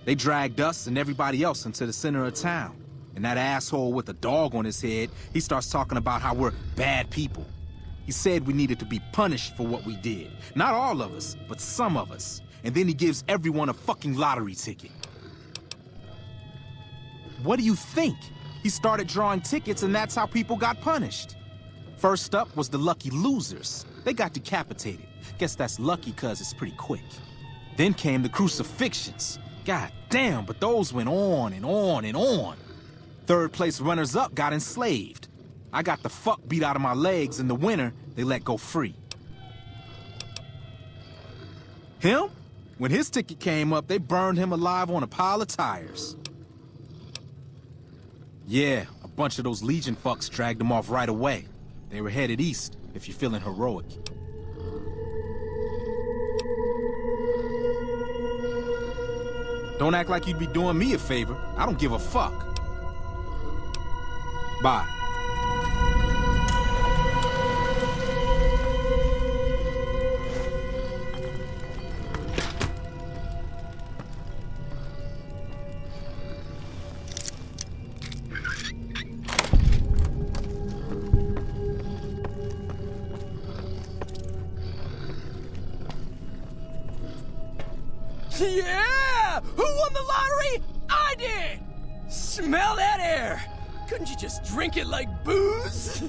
They dragged us and everybody else into the center of town. And that asshole with a dog on his head, he starts talking about how we're bad people. He said we needed to be punished for what we did. Not all of us, but some of us. And then he gives everyone a fucking lottery ticket. What do you think? He started drawing tickets and that's how people got punished. First up was the lucky losers. They got decapitated. Guess that's lucky cause it's pretty quick. Then came the crucifixions. God damn, but those went on and on and on. Third place runners-up got enslaved. I got the fuck beat out of my legs, and the winner, they let go free. Him? When his ticket came up, they burned him alive on a pile of tires. Yeah, a bunch of those Legion fucks dragged him off right away. They were headed east, if you're feeling heroic. Don't act like you'd be doing me a favor. I don't give a fuck. Bye. Yeah! Who won the lottery? I did! Smell that air! Couldn't you just drink it like booze?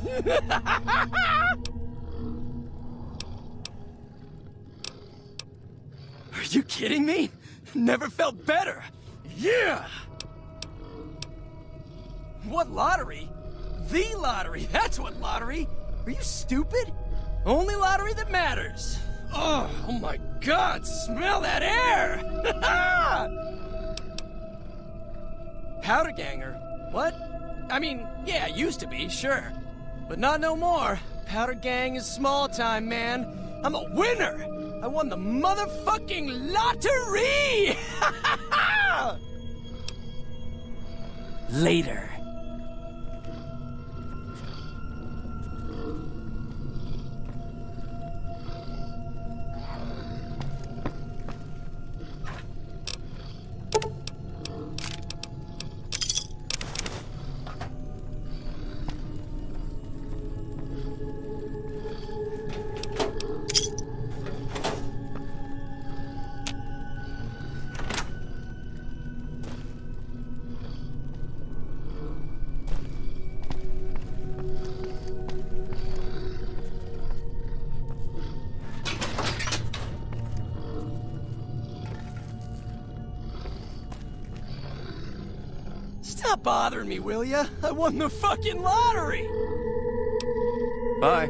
Are you kidding me? Never felt better. Yeah! What lottery? The lottery, that's what lottery! Are you stupid? Only lottery that matters. Oh my God, smell that air! Powder ganger? What? I mean, yeah, used to be, sure. But not no more. Powder gang is small time, man. I'm a winner! I won the motherfucking lottery! Later. Stop bothering me, will ya? I won the fucking lottery! Bye.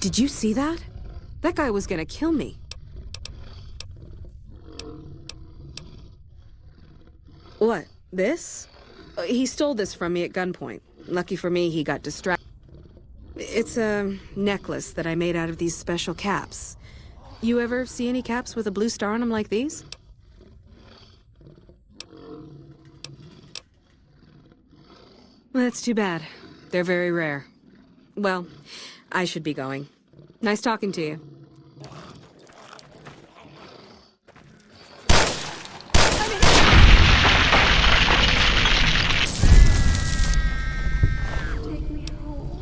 Did you see that? That guy was gonna kill me. What? This? He stole this from me at gunpoint. Lucky for me, he got distracted. It's a necklace that I made out of these special caps. You ever see any caps with a blue star on them like these? Well, that's too bad. They're very rare. Well, I should be going. Nice talking to you. Take me home.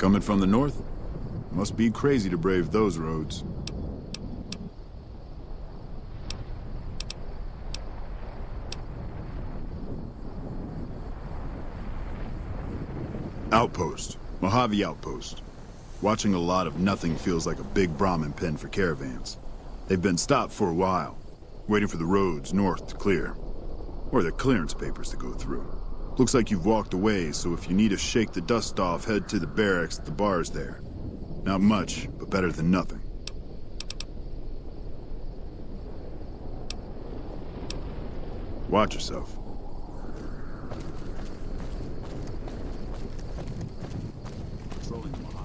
Coming from the north? Must be crazy to brave those roads. Outpost. Mojave Outpost. Watching a lot of nothing feels like a big Brahmin pen for caravans. They've been stopped for a while, waiting for the roads north to clear. Or their clearance papers to go through. Looks like you've walked away, so if you need to shake the dust off, head to the barracks at the bars there. Not much, but better than nothing. Watch yourself. Patrolling the Mojave.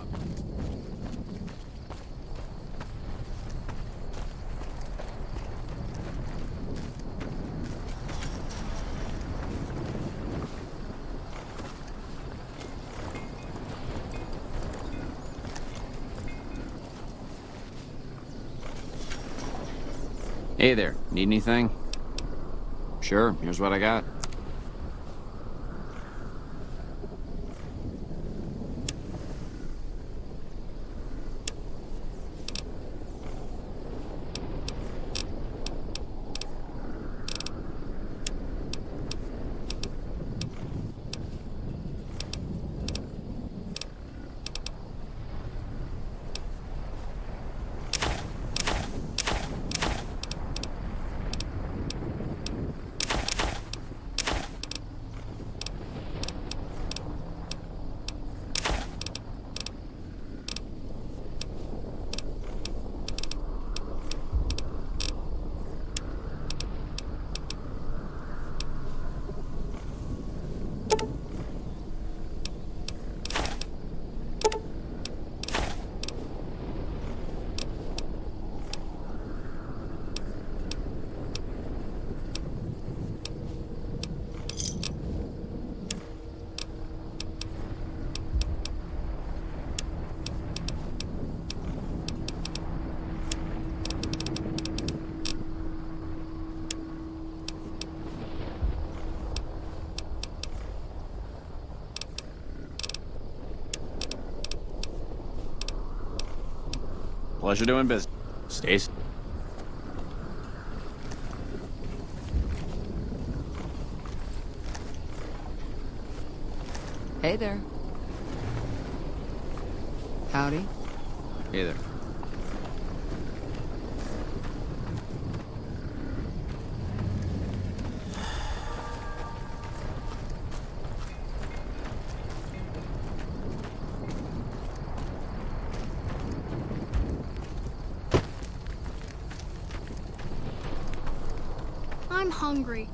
Hey there, need anything? Sure, here's what I got. Pleasure doing business. Stace. Hey there. Howdy. Hey there. I'm hungry.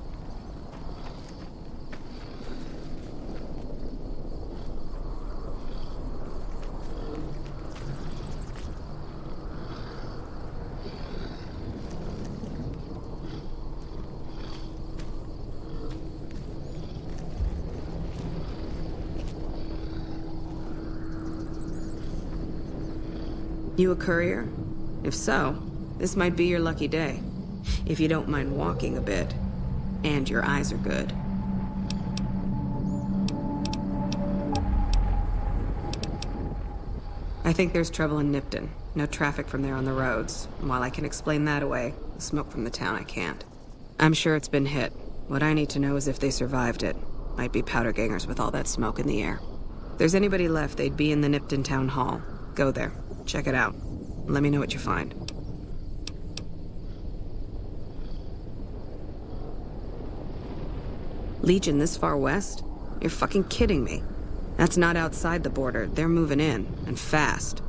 You a courier? If so, this might be your lucky day. If you don't mind walking a bit. And your eyes are good. I think there's trouble in Nipton. No traffic from there on the roads. And while I can explain that away, the smoke from the town I can't. I'm sure it's been hit. What I need to know is if they survived it. Might be powder gangers with all that smoke in the air. If there's anybody left, they'd be in the Nipton Town Hall. Go there. Check it out. Let me know what you find. Legion this far west? You're fucking kidding me. That's not outside the border. They're moving in, and fast.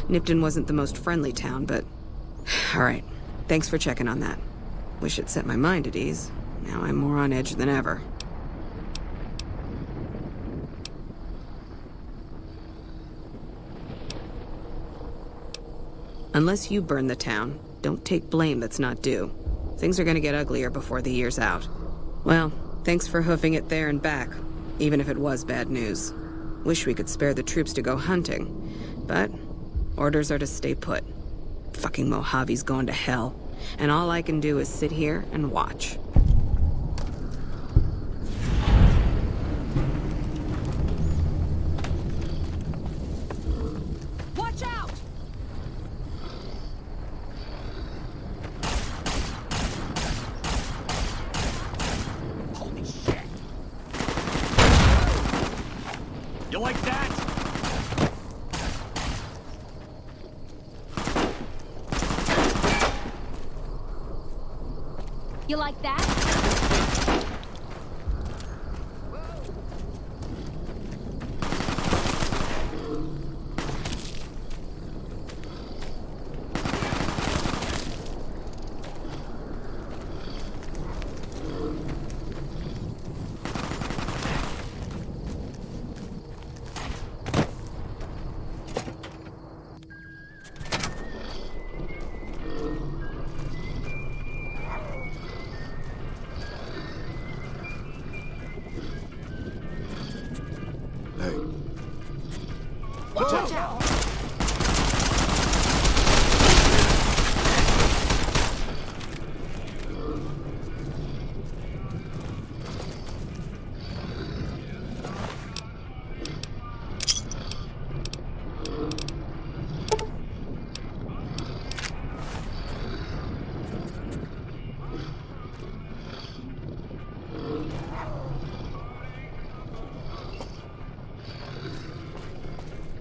Nipton wasn't the most friendly town, but... Alright, thanks for checking on that. Wish it set my mind at ease. Now I'm more on edge than ever. Unless you burn the town, don't take blame that's not due. Things are gonna get uglier before the year's out. Well, thanks for hoofing it there and back, even if it was bad news. Wish we could spare the troops to go hunting, but orders are to stay put. Fucking Mojave's going to hell, and all I can do is sit here and watch. You like that? You like that? Hey, Watch out!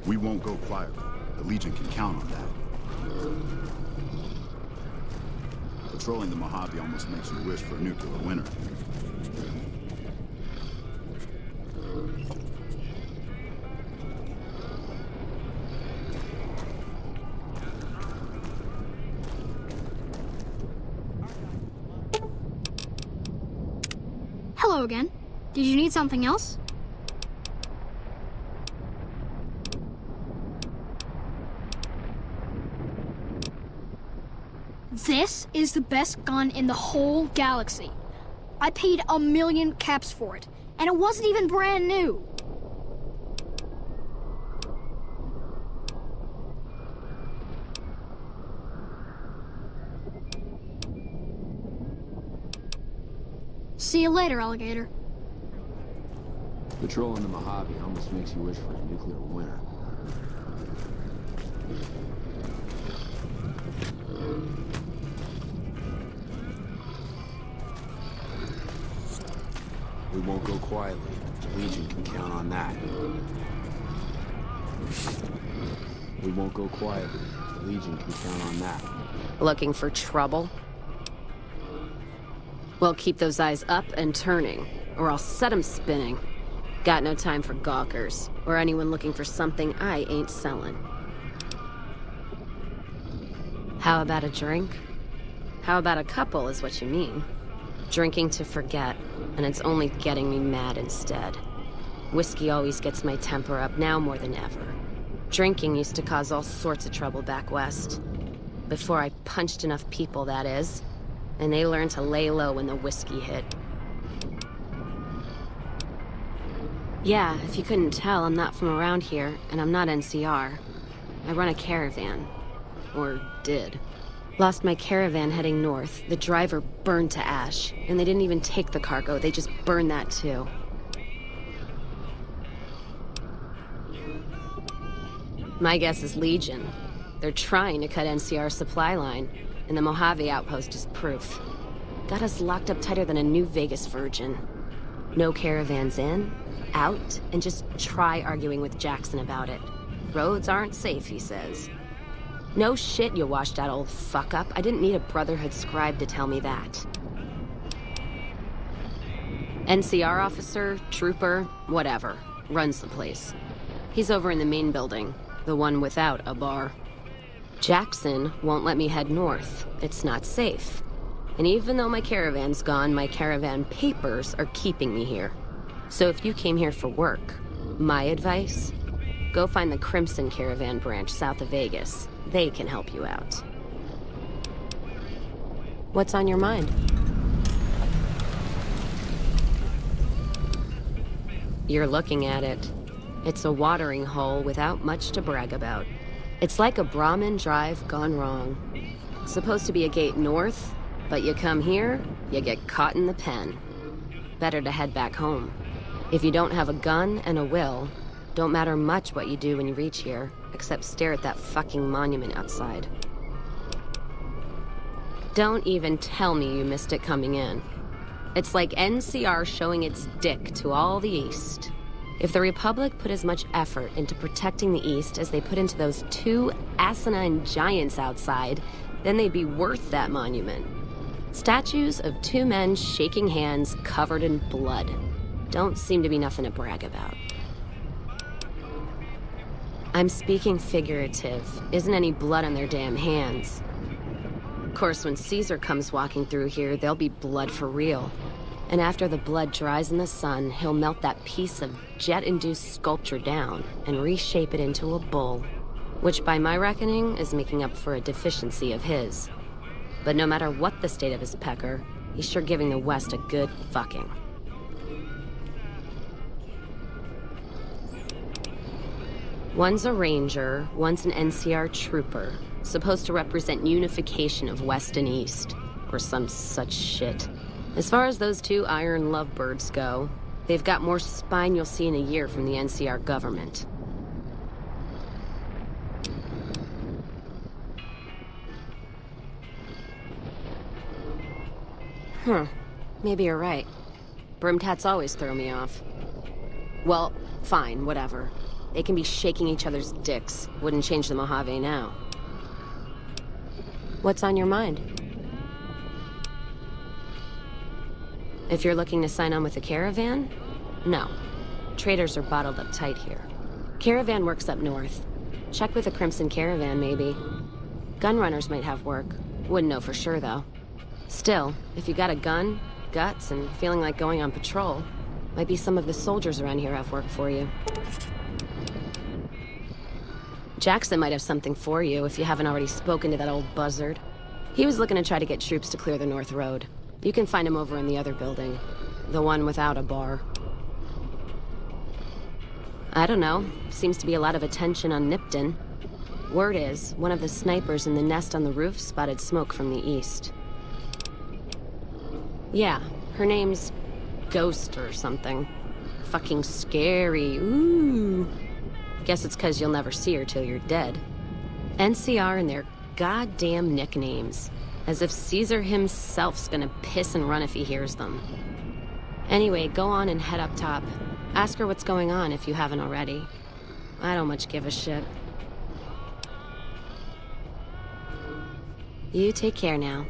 we won't go quietly. The Legion can count on that. Patrolling the Mojave almost makes you wish for a nuclear winter. Hello again. Did you need something else? This is the best gun in the whole galaxy. I paid 1,000,000 caps for it, and it wasn't even brand new. See you later, alligator. Patrolling the Mojave almost makes you wish for a nuclear winter. We won't go quietly. The Legion can count on that. We won't go quietly. The Legion can count on that. Looking for trouble? Well, keep those eyes up and turning, or I'll set 'em spinning. Got no time for gawkers, or anyone looking for something I ain't selling. How about a drink? How about a couple is what you mean. Drinking to forget, and it's only getting me mad instead. Whiskey always gets my temper up, now more than ever. Drinking used to cause all sorts of trouble back west. Before I punched enough people, that is. And they learned to lay low when the whiskey hit. Yeah, if you couldn't tell, I'm not from around here, and I'm not NCR. I run a caravan. Or did. Lost my caravan heading north. The driver burned to ash. And they didn't even take the cargo, they just burned that too. My guess is Legion. They're trying to cut NCR's supply line, and the Mojave outpost is proof. Got us locked up tighter than a New Vegas virgin. No caravans in, out, and just try arguing with Jackson about it. Roads aren't safe, he says. No shit, you washed out old fuck-up. I didn't need a Brotherhood scribe to tell me that. NCR officer, trooper, whatever, runs the place. He's over in the main building, the one without a bar. Jackson won't let me head north. It's not safe. And even though my caravan's gone, my caravan papers are keeping me here. So if you came here for work, my advice, go find the Crimson Caravan branch south of Vegas. They can help you out. What's on your mind? You're looking at it. It's a watering hole without much to brag about. It's like a Brahmin drive gone wrong. It's supposed to be a gate north, but you come here, you get caught in the pen. Better to head back home. If you don't have a gun and a will, don't matter much what you do when you reach here, except stare at that fucking monument outside. Don't even tell me you missed it coming in. It's like NCR showing its dick to all the east. If the Republic put as much effort into protecting the East as they put into those 2 asinine giants outside, then they'd be worth that monument. Statues of 2 men shaking hands covered in blood. Don't seem to be nothing to brag about. I'm speaking figurative. Isn't any blood on their damn hands. Of course, when Caesar comes walking through here, there'll be blood for real. And after the blood dries in the sun, he'll melt that piece of jet-induced sculpture down and reshape it into a bull, which by my reckoning is making up for a deficiency of his. But no matter what the state of his pecker, he's sure giving the West a good fucking. One's a ranger, one's an NCR trooper, supposed to represent unification of West and East, or some such shit. As far as those 2 iron lovebirds go, they've got more spine you'll see in a year from the NCR government. Maybe you're right. Brimtats always throw me off. Well, fine, whatever. They can be shaking each other's dicks. Wouldn't change the Mojave now. What's on your mind? If you're looking to sign on with a caravan? No. Traders are bottled up tight here. Caravan works up north. Check with a Crimson Caravan, maybe. Gunrunners might have work. Wouldn't know for sure, though. Still, if you got a gun, guts, and feeling like going on patrol, might be some of the soldiers around here have work for you. Jackson might have something for you if you haven't already spoken to that old buzzard. He was looking to try to get troops to clear the North Road. You can find him over in the other building. The one without a bar. I don't know. Seems to be a lot of attention on Nipton. Word is, one of the snipers in the nest on the roof spotted smoke from the east. Yeah, her name's Ghost or something. Fucking scary. Ooh. Guess it's 'cause you'll never see her till you're dead. NCR and their goddamn nicknames. As if Caesar himself's gonna piss and run if he hears them. Anyway, go on and head up top. Ask her what's going on if you haven't already. I don't much give a shit. You take care now.